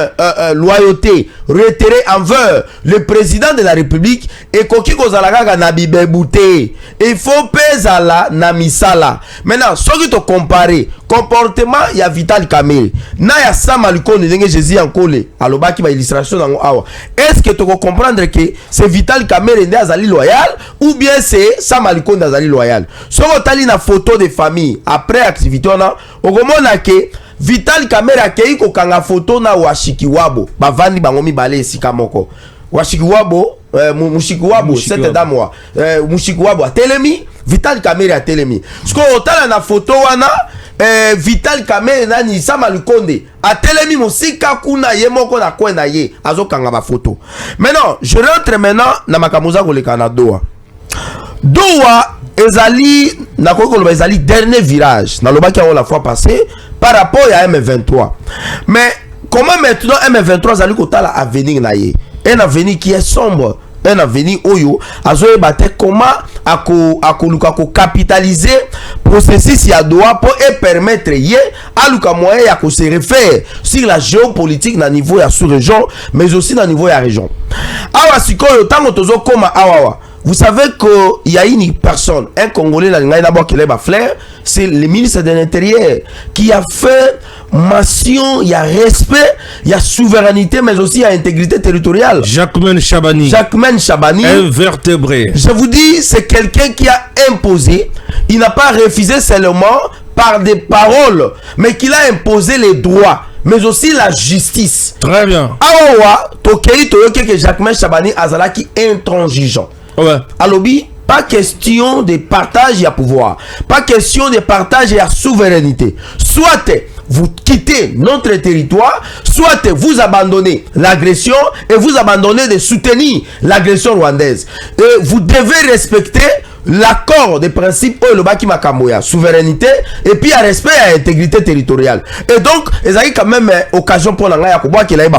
Speaker 3: loyauté retirée envers le président de la République et koki kozalaka na bibebouté. Il faut pezala na misala. Maintenant, ce qui te comparer comportement ya Vital Kamerhe na ya Samalukonde ndenge Jésus Yankole alobaki ba illustration nango awa. Est-ce que tu comprendre que c'est Vital Kamerhe ndé azali loyal ou bien c'est Samalukonde azali loyal? So tali na photo de famille après activité on a okomona ke Vital Kamerhe akei ko kanga photo na Washikiwabo bavandi bango mibale esika moko. Washikiwabo Mushikiwabo cette dame wa Mushikiwabo atelemi Vital Kamerhe atelemi. Sko otala na photo wana Vital Kamerhe nani Samalukonde atelemi musika kuna ye moko na kwenda ye azokanga ba photo. Maintenant je rentre maintenant na makamuza koleka na Doha ezali na koko ezali dernier virage na lobaki a la fois passée par rapport à M23. Mais comment maintenant M23 zali kotala avenir na ye? Un avenir qui est sombre, un avenir oyo azoye bate comment akoluka ko capitaliser processus ya Doha pour permettre ye aluka moyen ya ko se refaire sur la géopolitique na niveau ya sous-région mais aussi na niveau ya région. Awa sikoyo tango tozo koma awawa. Vous savez qu'il y a une personne, un Congolais, c'est le ministre de l'Intérieur qui a fait mention, il y a respect, il y a souveraineté, mais aussi il y a intégrité territoriale.
Speaker 1: Jacquemain Chabani. Invertébré.
Speaker 3: Je vous dis, c'est quelqu'un qui a imposé, il n'a pas refusé seulement par des paroles, mais qu'il a imposé les droits, mais aussi la justice.
Speaker 1: Très bien.
Speaker 3: Awa, Tokei, Toyoke, que Jacquemain Chabani Azalaki intransigeant.
Speaker 1: Ouais.
Speaker 3: Alobi, pas question de partage et à pouvoir, pas question de partage et à souveraineté. Soit vous quittez notre territoire, soit vous abandonnez l'agression et vous abandonnez de soutenir l'agression rwandaise. Et vous devez respecter l'accord des principes le baki makamoya, souveraineté et puis à respect et à intégrité territoriale. Et donc, ils ont quand même occasion pour la Yakuba qui l'a eu.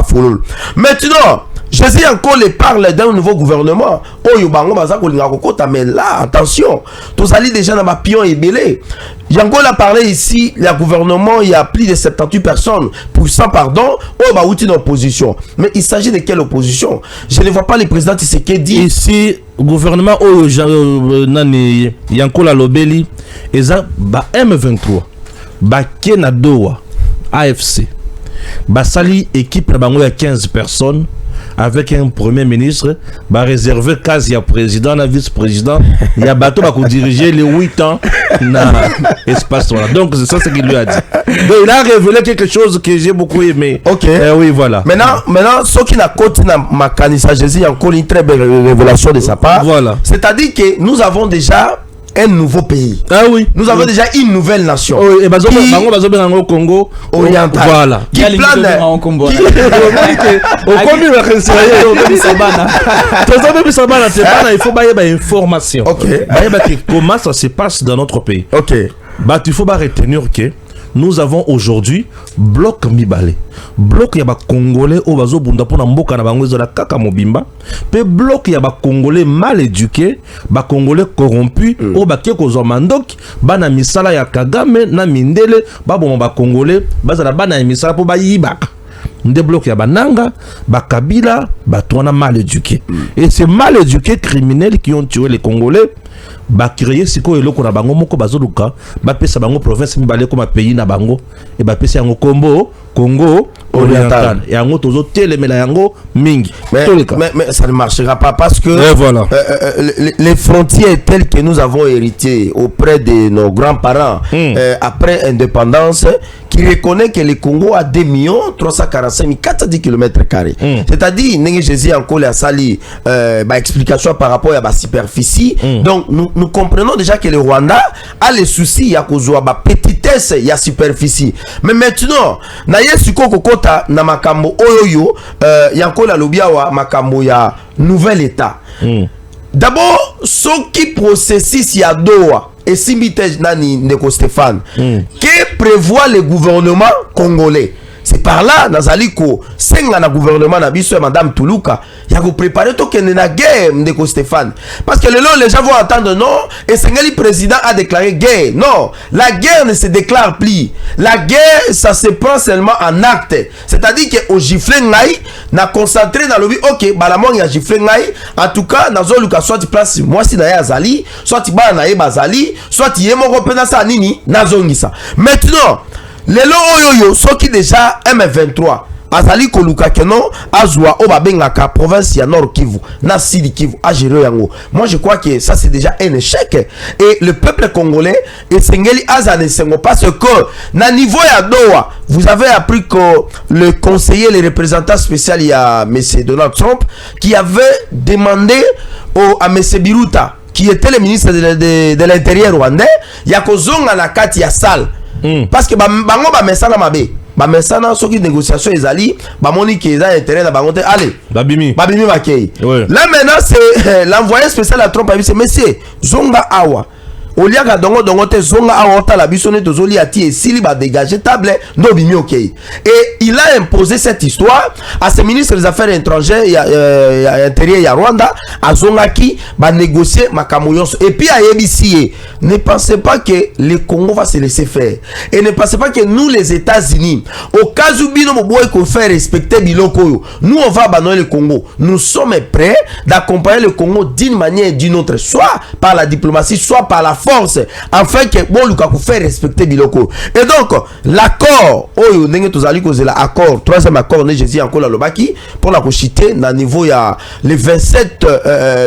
Speaker 3: Maintenant, Jésus encore les parle d'un nouveau gouvernement. Oh, yobango baza kolinga kokota, mais là, attention, tous allez déjà dans ma pion et belé. Yango l'a parlé ici, le gouvernement, il y a plus de 78 personnes, pour ça, pardon, oh, bah, outil d'opposition. Mais il s'agit de quelle opposition? Je ne vois pas le président Tshisekedi.
Speaker 1: Ici, gouvernement, oh, nani, Yanko la lobeli, et ça, bah, M23, bah, Kena Doha, AFC, bah, sali équipe, bah, il y a 15 personnes. Avec un premier ministre, va réserver quasi à président, à vice-président, il y a bateau pour diriger les 8 ans dans l'espace. Donc c'est ça ce qu'il lui a dit. Donc il a révélé quelque chose que j'ai beaucoup aimé.
Speaker 3: Ok.
Speaker 1: Oui, voilà.
Speaker 3: Maintenant, ce qui n'a côté dans ma canissa Jésus, il y a encore une très belle révélation de sa part.
Speaker 1: Voilà.
Speaker 3: C'est-à-dire que nous avons déjà un nouveau pays.
Speaker 1: Ah oui.
Speaker 3: Nous avons déjà une nouvelle nation.
Speaker 1: Oui, et au Congo
Speaker 3: oriental.
Speaker 1: Voilà.
Speaker 3: Qui plane
Speaker 1: au Congo. Il faut bailler des informations.
Speaker 3: Ok.
Speaker 1: Comment ça se passe dans notre pays.
Speaker 3: Ok.
Speaker 1: Bah, il faut pas retenir que nous avons aujourd'hui bloc Mibale. Bloc yaba Congolais au bazo bunda pona mboka na bango zola kaka mobimba. Pe bloc yaba Congolais mal éduqués, ba Congolais corrompus au ba keko zo mandok, ba na misala ya Kagame na mindele, ba bon ba Congolais, ba za ba na misala po ba yibaka. des blocs ya bananga, bakabila, batouana mal éduqués. Et ces mal éduqués criminels qui ont tué les Congolais, créer siko eloko na bango moko bazoluka, pesa bango province mibale comme pays na bango, et pesa yango Congo oriental. Et yango tozo telemela yango mingi.
Speaker 3: Mais ça ne marchera pas parce que
Speaker 1: voilà.
Speaker 3: Les frontières telles que nous avons héritées auprès de nos grands-parents après indépendance, qui reconnaît que le Congo a 2 345 410 km². C'est-à-dire, Jésus encore a sali explication par rapport à la superficie. Donc, nous comprenons déjà que le Rwanda a les soucis à cause de la petitesse de la superficie. Mais maintenant, na yesuko kokota na makambo oyoyo yanko la lobiawa makambo ya nouvel état. D'abord, ce qui processus ya Doha et Simbitej nani Ndeko Stéphane, que prévoit le gouvernement congolais. C'est par là, Nazaliko, senga na gouvernement na biso madame Toulouka, il y a préparé tout qu'il y a une guerre, Ndeko Stéphane. Parce que les gens vont entendre non, et Sengali président a déclaré guerre. Non, la guerre ne se déclare plus. La guerre, ça se prend seulement en acte. C'est-à-dire qu'au gifle ngai, na concentré dans le but, ok, balamon ya gifle ngai, en tout cas, nazo luka soit place, moi si na ya zali, soit ba na ye bazali, soit yemo repena sa nini, nazo ngisa. Maintenant, lelo oyoyo soki déjà M23 azali koluka keno azwa obabengaka province ya Nord Kivu na Sud Kivu a gérer yango. Moi je crois que ça c'est déjà un échec et le peuple congolais et sengeli azane sengo parce que na niveau ya Doha vous avez appris que le conseiller le représentant spécial il y a monsieur Donald Trump qui avait demandé à monsieur Biruta qui était le ministre de l'intérieur rwandais ya kozonga na kati ya salle. Parce que bango ba mesana mabe ba mesana soki négociation ezali ba moni ki eza intérêt na bango te allez babimi bakei. Là maintenant c'est l'envoyé spécial à Trump a dit monsieur zonga awa Oliaga dongo te zonga awa la bisone tozoli ati et sili ba dégager table no bimi ok. Et il a imposé cette histoire à ses ministres des affaires étrangères et intérieur ya Rwanda à zongaki ba négocier makamoyons et puis à EBC. Ne pensez pas que le Congo va se laisser faire et ne pensez pas que nous les États-Unis au cas où bino moboy ko faire respecter biloko nous on va abandonner le Congo. Nous sommes prêts d'accompagner le Congo d'une manière ou d'une autre, soit par la diplomatie, soit par la force, afin que bon Lukaku fait respecter biloko. Et donc l'accord oyo ndenge tozali kozela accord, troisième accord ne Jésus encore la lobaki pour la cochiter na niveau ya le 27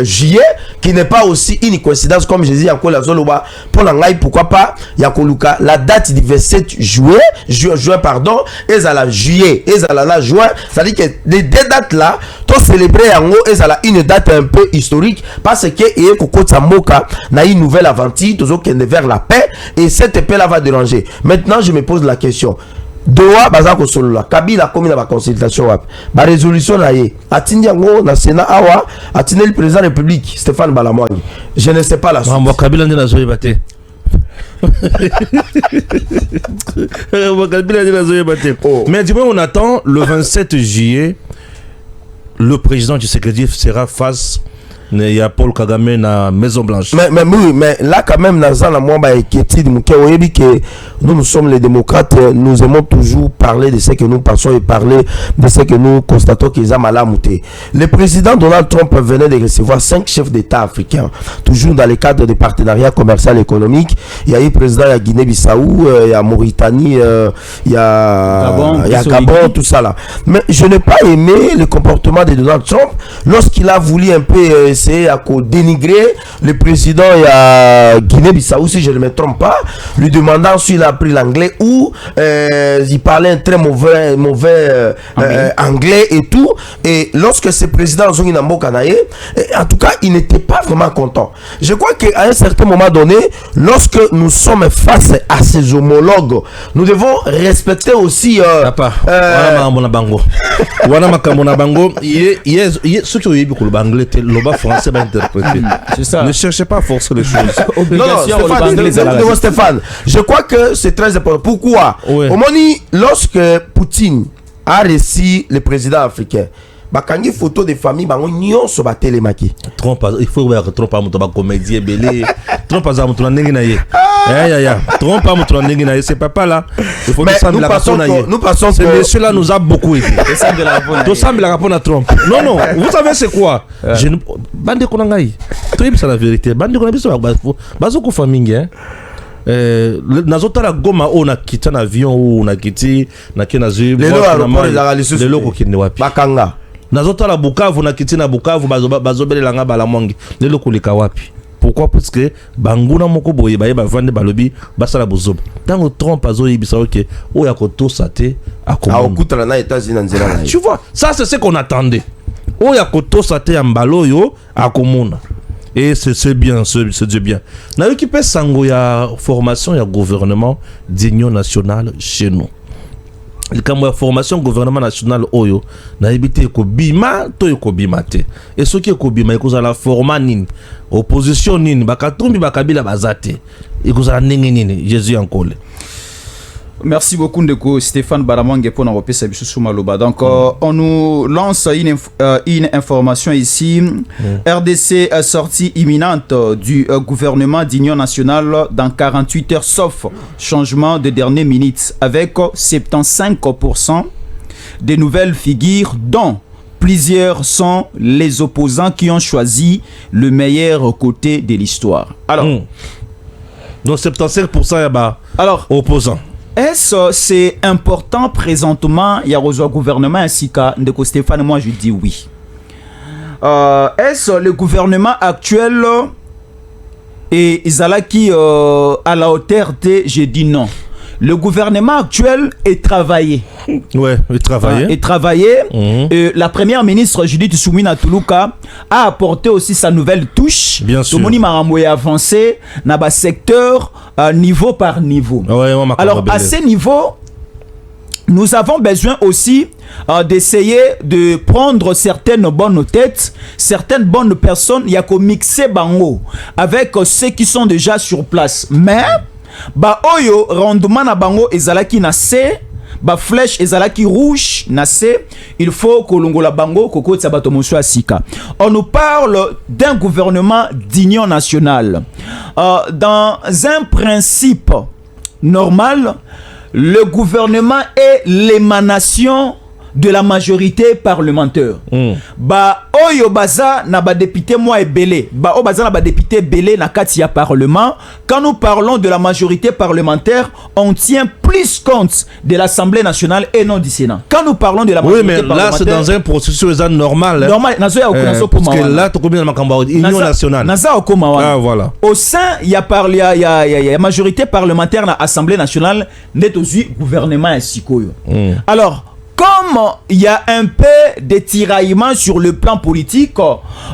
Speaker 3: juillet qui n'est pas aussi une coïncidence comme Jésus encore la zoloba pour la ngai pourquoi pas ya koluka la date du 27 juin pardon et à la juillet et à la juin, ça dit que les deux dates là to célébrer yango et à la une date un peu historique parce que et kokota moka na une nouvelle aventure toujours qui est vers la paix et cette paix là va déranger. Maintenant je me pose la question. Doha bazako solola Kabila komi na ba consultation wap ba résolution na ye atindi yango na Sénat awa atindi le président de la République Stéphane Balamwani. Je ne sais pas la suite.
Speaker 1: Mambo Kabila ndi na zoyebate. Mais dis-moi, on attend le 27 juillet le président Tshisekedi sera face il y a Paul Kagame na Maison Blanche.
Speaker 3: Mais oui, mais là quand même dans la moi que nous sommes les démocrates, nous aimons toujours parler de ce que nous pensons et parler de ce que nous constatons qu'ils ont mal amouté. Le président Donald Trump venait de recevoir 5 chefs d'État africains, toujours dans le cadre des partenariats commerciaux et économiques. Il y a eu le président de Guinée-Bissau, il y a Mauritanie, il y a Gabon, tout ça là. Mais je n'ai pas aimé le comportement de Donald Trump lorsqu'il a voulu un peu essayer à dénigrer le président Guinée-Bissau, si je ne me trompe pas, lui demandant s'il a appris l'anglais ou il parlait un très mauvais anglais et tout. Et lorsque ce président Zongi Nambo Kanaye, en tout cas, il n'était pas vraiment content. Je crois qu'à un certain moment donné, lorsque nous sommes face à ces homologues, nous devons respecter aussi.
Speaker 1: C'est ça. Ne cherchez pas à forcer les choses.
Speaker 3: Non, Stéphane, je crois que c'est très important. Pourquoi? Au moment lorsque Poutine a reçu le président africain, bakangi photo de famille bango nyonso batelemaki.
Speaker 1: Trump il faut voir Trump a moto ba comédie belé. Trump a moto na ndenge na ye. Trump a moto na ndenge na ye, c'est papa là. Il faut que nous passons ce monsieur là nous a beaucoup aidé. Tout semble la rapport à Trump. Non, vous savez c'est quoi? Je bande ko ngai. Toi c'est la vérité. Bande ko na biso bazo ko famille hein. Nazotala goma o na kita na avion ou na kiti na kena zui lelo ko kinde wapi
Speaker 3: bakanga
Speaker 1: nazotala Bukavu na kiti na Bukavu bazobelela nga bala mongi lelo koleka wapi. Pourquoi? Parce que banguna moko boye baye bavande balobi basala bozoba tango Trump azoyibisa OK oya kotosa te
Speaker 3: akokutana na États-Unis nzela na.
Speaker 1: Tu vois, ça c'est ce qu'on attendait. Oya kotosa te ambalo yo akomona. Et c'est bien, c'est bien. N'a occupé sango ya formation ya gouvernement d'union nationale chez nous. Quand la formation gouvernement national oyo na ebité ko bima to ko bimate. Et ce qui ko bima ko za la forma nini opposition nini bakatumbi bakabila bazate. Et ko za nini nini Jésus enkole.
Speaker 2: Merci beaucoup Ndeko Stéphane Baramangue pour nous repasser sur Maloba. Donc on nous lance une information ici. RDC sortie imminente du gouvernement d'union nationale dans 48 heures sauf changement de dernière minute avec 75% des nouvelles figures dont plusieurs sont les opposants qui ont choisi le meilleur côté de l'histoire. Alors
Speaker 1: donc 75% yaba opposants.
Speaker 2: Est-ce c'est important présentement il y a un gouvernement ainsi qu'à Ndeko Stéphane? Moi je dis oui. Est-ce le gouvernement actuel et Izalaki à la hauteur de, je dis non. Le gouvernement actuel est travaillé.
Speaker 1: Ouais, il travaillait.
Speaker 2: Et travaillé. La première ministre Judith Soumina Toulouka a apporté aussi sa nouvelle touche.
Speaker 1: Bien sûr.
Speaker 2: Tout le monde a avancé dans le secteur niveau par niveau.
Speaker 1: Ouais,
Speaker 2: alors à ce niveau, nous avons besoin aussi d'essayer de prendre certaines bonnes têtes, certaines bonnes personnes. Il y a qu'à mixer bango avec ceux qui sont déjà sur place. Mais ba oyo rendement na bango ezalaki na C, ba flèche ezalaki rouge na C, il faut kolongola bango koko tsa bato monso asika. On nous parle d'un gouvernement d'union nationale. Dans un principe normal, le gouvernement est l'émanation de la majorité parlementaire. Ba oyo baza na ba député moi ebele, ba o baza na ba député belé na kati ya parlement. Quand nous parlons de la majorité parlementaire, on tient plus compte de l'Assemblée nationale et non du Sénat. Quand nous parlons de la majorité parlementaire,
Speaker 1: là c'est dans un processus normal.
Speaker 2: Normal, nazo ya okunazo pour
Speaker 1: parce que là tu combien makamba union nationale.
Speaker 2: Naza okoma wana.
Speaker 1: Ah voilà.
Speaker 2: Au sein il y a majorité parlementaire na Assemblée nationale netozui gouvernement ainsi koyo. Alors comme il y a un peu de tiraillement sur le plan politique,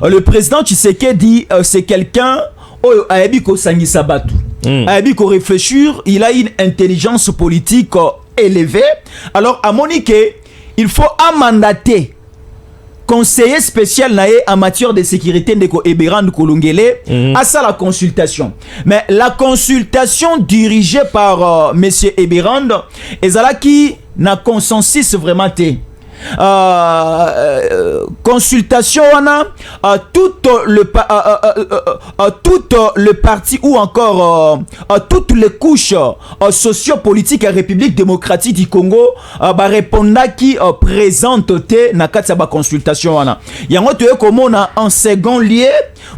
Speaker 2: le président Tshisekedi c'est quelqu'un qui a sangisa batu, a réfléchir, il a une intelligence politique élevée. Alors à Monique, il faut mandater conseiller spécial en matière de sécurité de Eberand Kolongele à ça la consultation. Mais la consultation dirigée par monsieur Eberand ezalaki na consensus vraiment té. Consultation tout le parti ou encore toutes les couches sociopolitiques et République démocratique du Congo répondant qui présente na kati ba consultation wana yango to komona en second lieu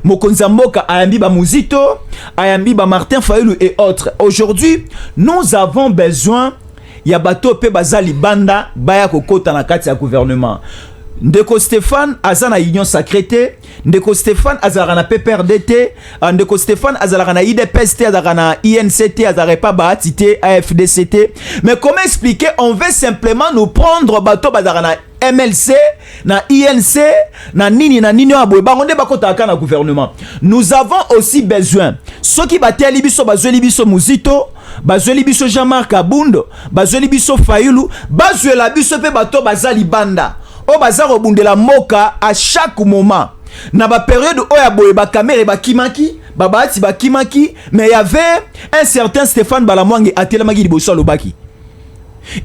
Speaker 2: Mokonza Mboka ayambi ba Muzito ayambi ba Martin Fayulu et autres. Aujourd'hui nous avons besoin ya bato pe bazali banda baya kokota na kati ya gouvernement. Ndeko Stéphane azana union sacrée, Ndeko Stéphane azala na PPRDT, Ndeko Stéphane azala na IDPST, azala na INCT, azala pas baatité AFDCT. Mais comment expliquer? On veut simplement nous prendre bato bazala na MLC, na INC, na nini aboye bangonde bakota aka na gouvernement. Nous avons aussi besoin ceux qui bateli biso bazeli biso Muzito, bazeli biso Jean-Marc Abundo, bazeli biso Fayulu, bazela biso pe bato bazali banda. O bazar obundela moka à chaque moment. Na ba période oya boye ba caméra ba kimaki, ba baati ba kimaki, mais il y avait un certain Stéphane Balamwange atelemaki liboso lobaki.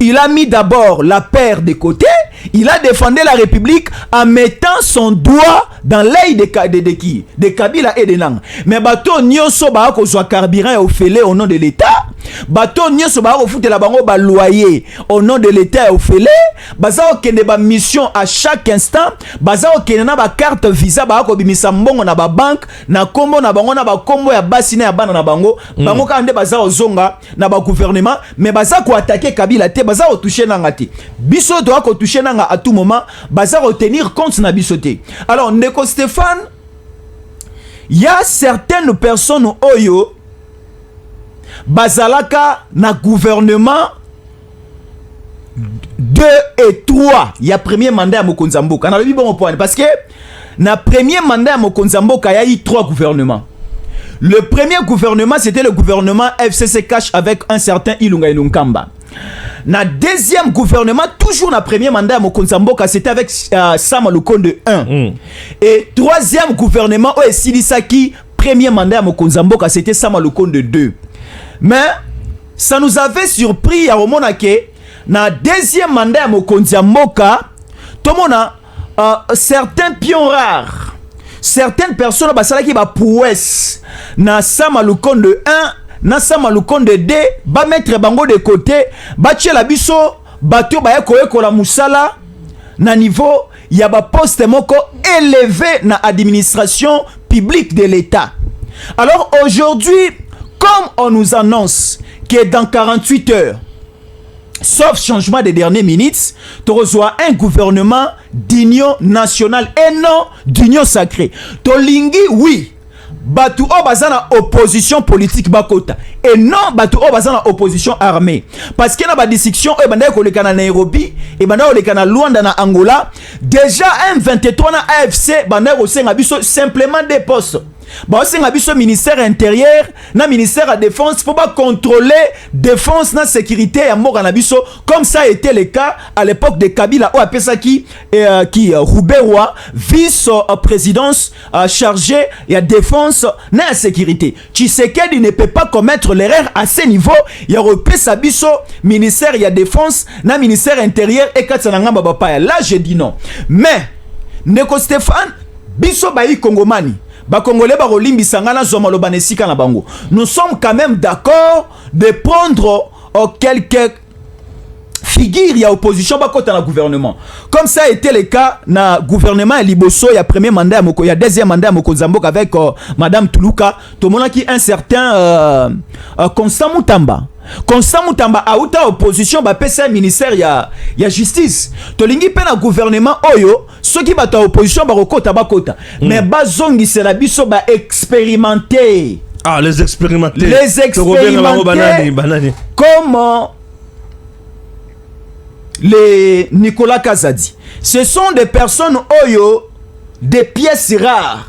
Speaker 2: Il a mis d'abord la paire de côté. Il a défendu la République en mettant son doigt dans l'œil de qui? De Kabila et de Nang. Mais bateau nyonso ba ko zo carburant au fêlé au nom de l'État. Bateau nyonso ba ko foutre la bango ba loyer au nom de l'État au fêlé. Baza ko kende ba mission à chaque instant. Baza ko kende na ba carte visa ba ko bimisa mbongo na ba banque na kombo na bango na ba kombo ya basi na ya bana na bango. Bango ka nde baza ozonga na ba gouvernement mais baza ko attaquer Kabila te baza ko toucher nanga te. Biso doit ko toucher nanga à tout moment, baza retenir compte na bisoté. Alors Ndeko Stéphane, il y a certaines personnes oyo bazalaka na gouvernement 2 et 3. Il y a premier mandat à Mokonzi Mboka. On a le bon point parce que na premier mandat à Mokonzi Mboka, il y a eu 3 gouvernements. Le premier gouvernement, c'était le gouvernement FCC Cash avec un certain Ilunga Ilunkamba. Na deuxième gouvernement, toujours na premier mandat à Mokonzi Mboka, c'était avec Sama Lukonde 1. Et troisième gouvernement, Silisaki, premier mandat à Mokonzi Mboka, c'était Sama Lukonde 2. Mais ça nous avait surpris à Romonake, na deuxième mandat à Mokonzi Mboka, tout le monde a certains pions rares. Certaines personnes qui ba prouesse na Sama Lukonde 1 na Sama Lukonde 2 ba mettre bango de côté ba tche la biso bato ba ko la musala na niveau ya ba poste moko élevé na administration publique de l'État. Alors aujourd'hui, comme on nous annonce que dans 48 heures, sauf changement des dernières minutes, tu reçois un gouvernement d'union nationale et non d'union sacrée. Tolingi, oui. Batu o bazana opposition politique bakota et non batu o bazana opposition armée parce que na ba discussion e banda ko lekana Nairobi e banda ko lekana Luanda na Angola déjà M23 na AFC banda ko senga biso simplement des postes. Bah c'est un biso ministère intérieur na ministère à défense faut pas contrôler défense na sécurité ya moko na biso comme ça a été le cas à l'époque de Kabila ou apesa qui Rouberois vice présidence chargé ya défense na sécurité. Tshisekedi ne peut pas commettre l'erreur à ce niveau ya repesa biso ministère ya défense na ministère intérieur et katsananga baba là je dis non. Mais Ndeko Stéphane biso bayi Kongomani ba Congolais ba rolimbi sangana zoma lobanesika na bango. Nous sommes quand même d'accord de prendre quelques figures ya opposition ba kota na gouvernement. Comme ça a été le cas na gouvernement ya Liboso ya premier mandat ya Moko ya deuxième mandat ya Mokonzi Mboka avec madame Tuluka, to mona qui un certain Constant Mutamba. Constant Mutamba a outa opposition ba pesa ministère ya justice. To lingi pe na gouvernement oyo ceux qui battent opposition ba kota ba kota. Mais ba zongi c'est la biso ba expérimenter.
Speaker 1: Ah les expérimenter.
Speaker 2: Les expérimenter.
Speaker 1: Banani.
Speaker 2: Comme les Nicolas Kazadi. Ce sont des personnes oyo des pièces rares.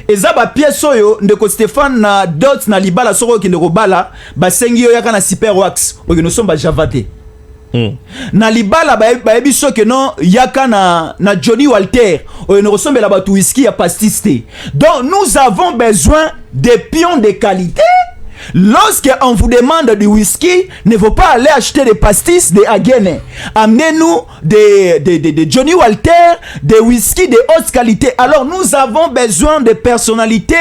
Speaker 2: Et ça ba pièce oyo Ndeko Stéphane na dot na libala soko ki ndeko bala ba sengi yo yaka na super wax oyo no somba javate. Na libala ba biso que non yaka na Johnny Walter oyo no somba la ba whisky ya pastiste. Donc nous avons besoin de pions de qualité. Lorsque on vous demande du whisky, ne faut pas aller acheter des pastis de Agene. Amenez-nous de Johnny Walter, des whisky de haute qualité. Alors nous avons besoin de personnalités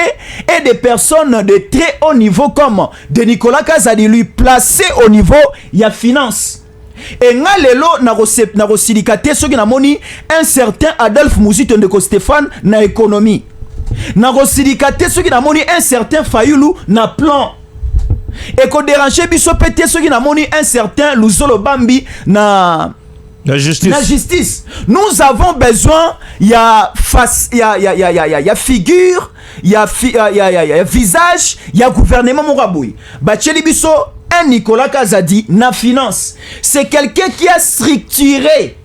Speaker 2: et de personnes de très haut niveau comme de Nicolas Kazadi, lui placé au niveau il y a finance. Et nga lelo na rosilikate soki na moni un certain Adolphe Muzito Ndeko Stéphane na économie. Na rosilikate soki na moni un certain Fayulu na plan. Et qu'on dérange biso pété ceux qui n'a moni un certain Luzolo Bambi na justice. Nous avons besoin il y a face il y a figure, il y a visage, il y a gouvernement Moraboui. Bacheli biso un Nicolas Kazadi na finance. C'est quelqu'un qui a structuré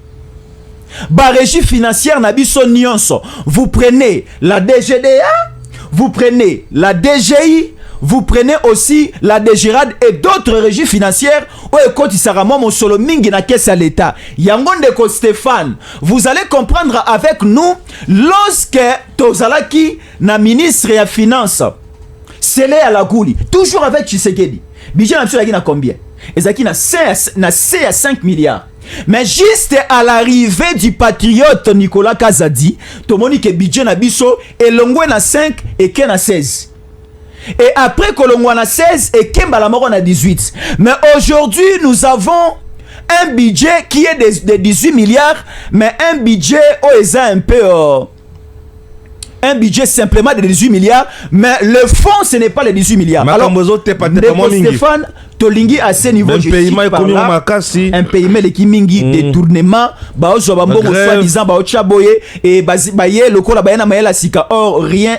Speaker 2: ba régie financière na biso nyonso. Vous prenez la DGDA, vous prenez la DGI, vous prenez aussi la DGRAD et d'autres régies financières où écoute Saramo mon solo mingi na caisse à l'État. Yango Ndeko Stéphane, vous allez comprendre avec nous lorsque Tozalaki na ministre ya finance, c'est à la gouli, toujours avec Tshisekedi. Budget na biso na combien? ezaki na C à 5 milliards. Mais juste à l'arrivée du patriote Nicolas Kazadi, tomoni que budget na biso elongwe na 5 et que na 16. Et après kolongwa na 16 et kemba la mort na 18. Mais aujourd'hui, nous avons un budget qui est de 18 milliards, mais un budget un peu un budget simplement de 18 milliards, mais le fond ce n'est pas les 18 milliards. Alors Stéphane Tolingi à ce niveau, je suis par là, un paiement qui mingi détournement, baozo bambongo soi-disant baocha boye et baye lokola bayana mayela sika, or rien.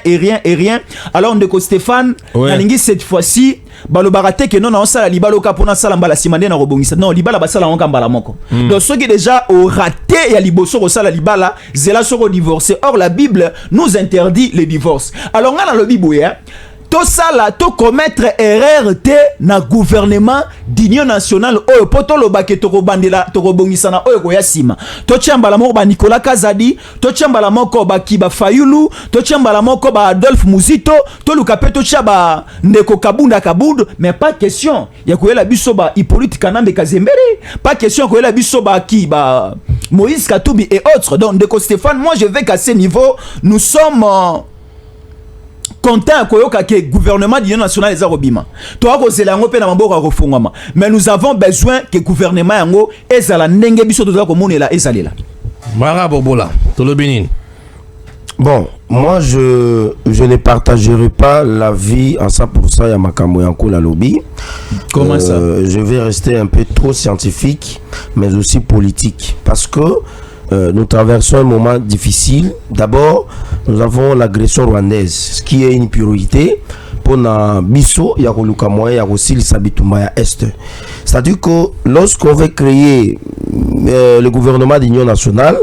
Speaker 2: Alors ndeko Stéphane nalingi cette fois-ci balobaraté que non sala libalo ka pona sala mbala simande na robongisa non libala basala onka mbala moko. Donc ceux qui déjà au raté ya liboso ko sala libala zela soko divorcer. Or la Bible nous interdit le divorce. Alors ngana lobi boye to sala to commettre erreur te na gouvernement d'union nationale oyo poto lobake to kobandela to kobongisa na oyo ko yasima to chambala moko ba Nicolas Kazadi to chambala moko ba Kiba Fayulu to chambala moko ba Adolphe Muzito to lukape to chaba ndeko Kabunda mais pas question ya koyela biso ba Hippolyte Kanambe Kazembere, pas question koyela biso ba ki ba Moïse Katoubi et autres. Donc ndeko Stéphane, moi je vais qu'à ce niveau nous sommes content que le gouvernement d'union nationale est robima. Mais nous avons besoin que le gouvernement est la nenge biso to komone la ezalela.
Speaker 1: Mara Bobola, Tolobinin.
Speaker 3: Bon, moi je ne partagerai pas l'avis à 100% ya makambo yanko la lobby.
Speaker 2: Comment ça?
Speaker 3: Je vais rester un peu trop scientifique mais aussi politique parce que nous traversons un moment difficile. D'abord, nous avons l'agression rwandaise, ce qui est une priorité pour na biso ya koluka moya ya kosili sabitumba ya est. C'est-à-dire que lorsqu'on veut créer le gouvernement d'union nationale,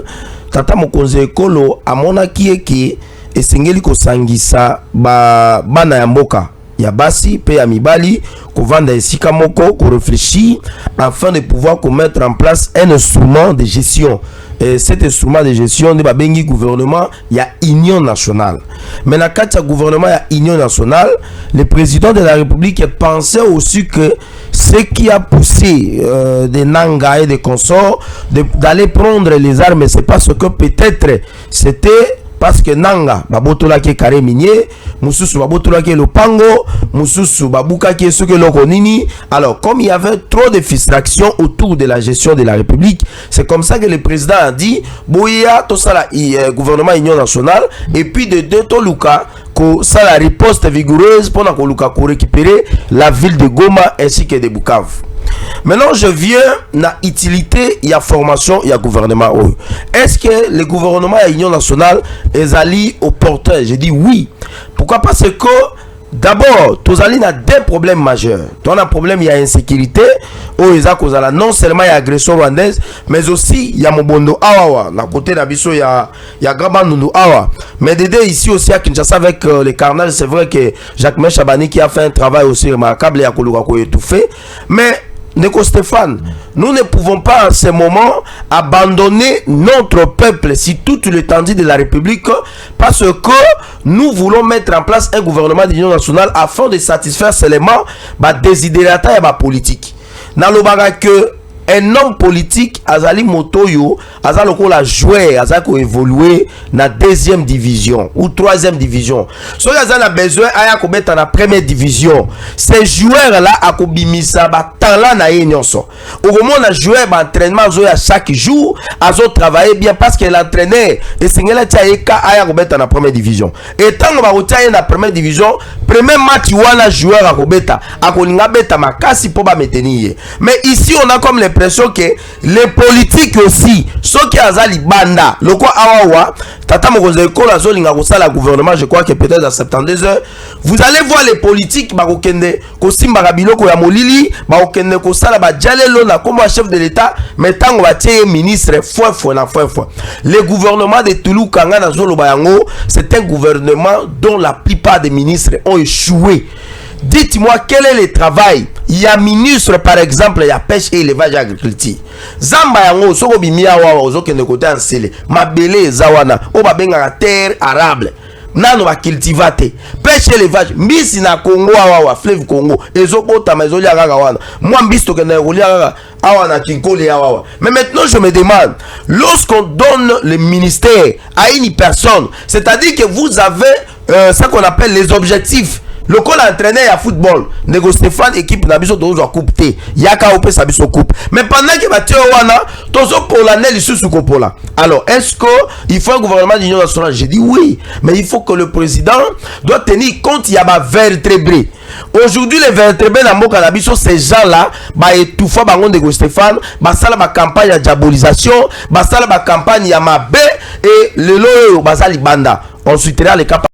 Speaker 3: tata mokonzi ekolo amona kieki esengeli kosangisa bana ya mboka ya basi pe ya mibali kovanda esika moko ko réfléchir afin de pouvoir mettre en place un instrument de gestion. Et cet instrument de gestion de babengi gouvernement ya union nationale. Mais na kati gouvernement ya union nationale, le président de la République pensait aussi que ce qui a poussé des Nanga et des consorts d'aller prendre les armes, c'est parce que peut-être c'était parce que Nanga babotola ke carré minier, mususu babotola ke lopango, mususu babuka ke ce que l'okonini. Alors comme il y avait trop de frustration autour de la gestion de la République, c'est comme ça que le président a dit boya to sala gouvernement union nationale et puis de deux to luka ko sala riposte vigoureuse pour na ko luka ko récupérer la ville de Goma ainsi que de Bukavu. Maintenant, je viens na utilité, il y a formation, il y a gouvernement. Est-ce que le gouvernement et l'Union nationale est allé au porteur? Je dis oui. Pourquoi? Parce que d'abord, tu as deux problèmes majeurs. Tu as un problème, il y a insécurité. Non seulement il y a agression rwandaise, mais aussi il y a Mobondo Awawa. Na côté d'Abisso, il y a Gabandundu Awa. Mais d'aider ici aussi à Kinshasa avec les carnages, c'est vrai que Jacques Chabani qui a fait un travail aussi remarquable et à Kolugako étouffé. Mais Neko Stéphane, nous ne pouvons pas en ce moment abandonner notre peuple sur toute l'étendue de la République parce que nous voulons mettre en place un gouvernement d'union nationale afin de satisfaire seulement les désidérata et la politique. Dans le bagarre que un homme politique azali motoyo azali ko la jouer azali ko évoluer na deuxième division ou troisième division. So azali a besoin aya ko mettre na première division. Ces joueurs là akobimisa ba talent na yenyonso. Au moment na joueur ba entraînement zo ya chaque jour azo travailler bien parce que l'entraîneur et singela tia aya ko mettre na première division. Et tant ba kotia na première division, premier match wana joueur akobeta akolinga beta makasi po ba maintenir. Mais ici on a comme les que les politiques aussi ceux qui azali banda loko awawa tata mokonzi ekola zolinga kosala gouvernement, je crois que peut-être à 72 heures vous allez voir les politiques bakokende kosimba biloko ya molili bakokende kosala ba jalelo na comme chef de l'état mais tango batie ministre foi le gouvernement de Toulouse Kanga na zolo bayango, c'est un gouvernement dont la plupart des ministres ont échoué. Dites-moi quel est le travail. Il y a ministre par exemple, il y a pêche et élevage et agriculture. Zamba yango soko bimia wa ozoke ne côté ensele. Mabele zawana o babenga terre arable. Nano ba cultivate. Pêche pêche élevage mbisi na Congo awa fleuve Congo ezobota maizoli akaka wana moi mbisi tokenda kolia kaka awa na Kinkoli awa. Mais maintenant je me demande, lorsqu'on donne le ministère à une personne, c'est-à-dire que vous avez ça qu'on appelle les objectifs. Le col entraîneur à football, Nego Stéphane équipe na biso dozo coupe té, yaka opé sa biso coupe. Mais pendant que Mathieu wana, tozo pour l'année li sous pola. Alors, est-ce que il faut un gouvernement d'union nationale? J'ai dit oui, mais il faut que le président doit tenir compte il y a ba vertébrés. Aujourd'hui les vertébrés na mboka na biso ces gens-là, ba étouffa bango Nego Stéphane, ba sala ba campagne de diabolisation, ba sala ba campagne ya mabe et le loyo bazali banda. On soutiendra les campagnes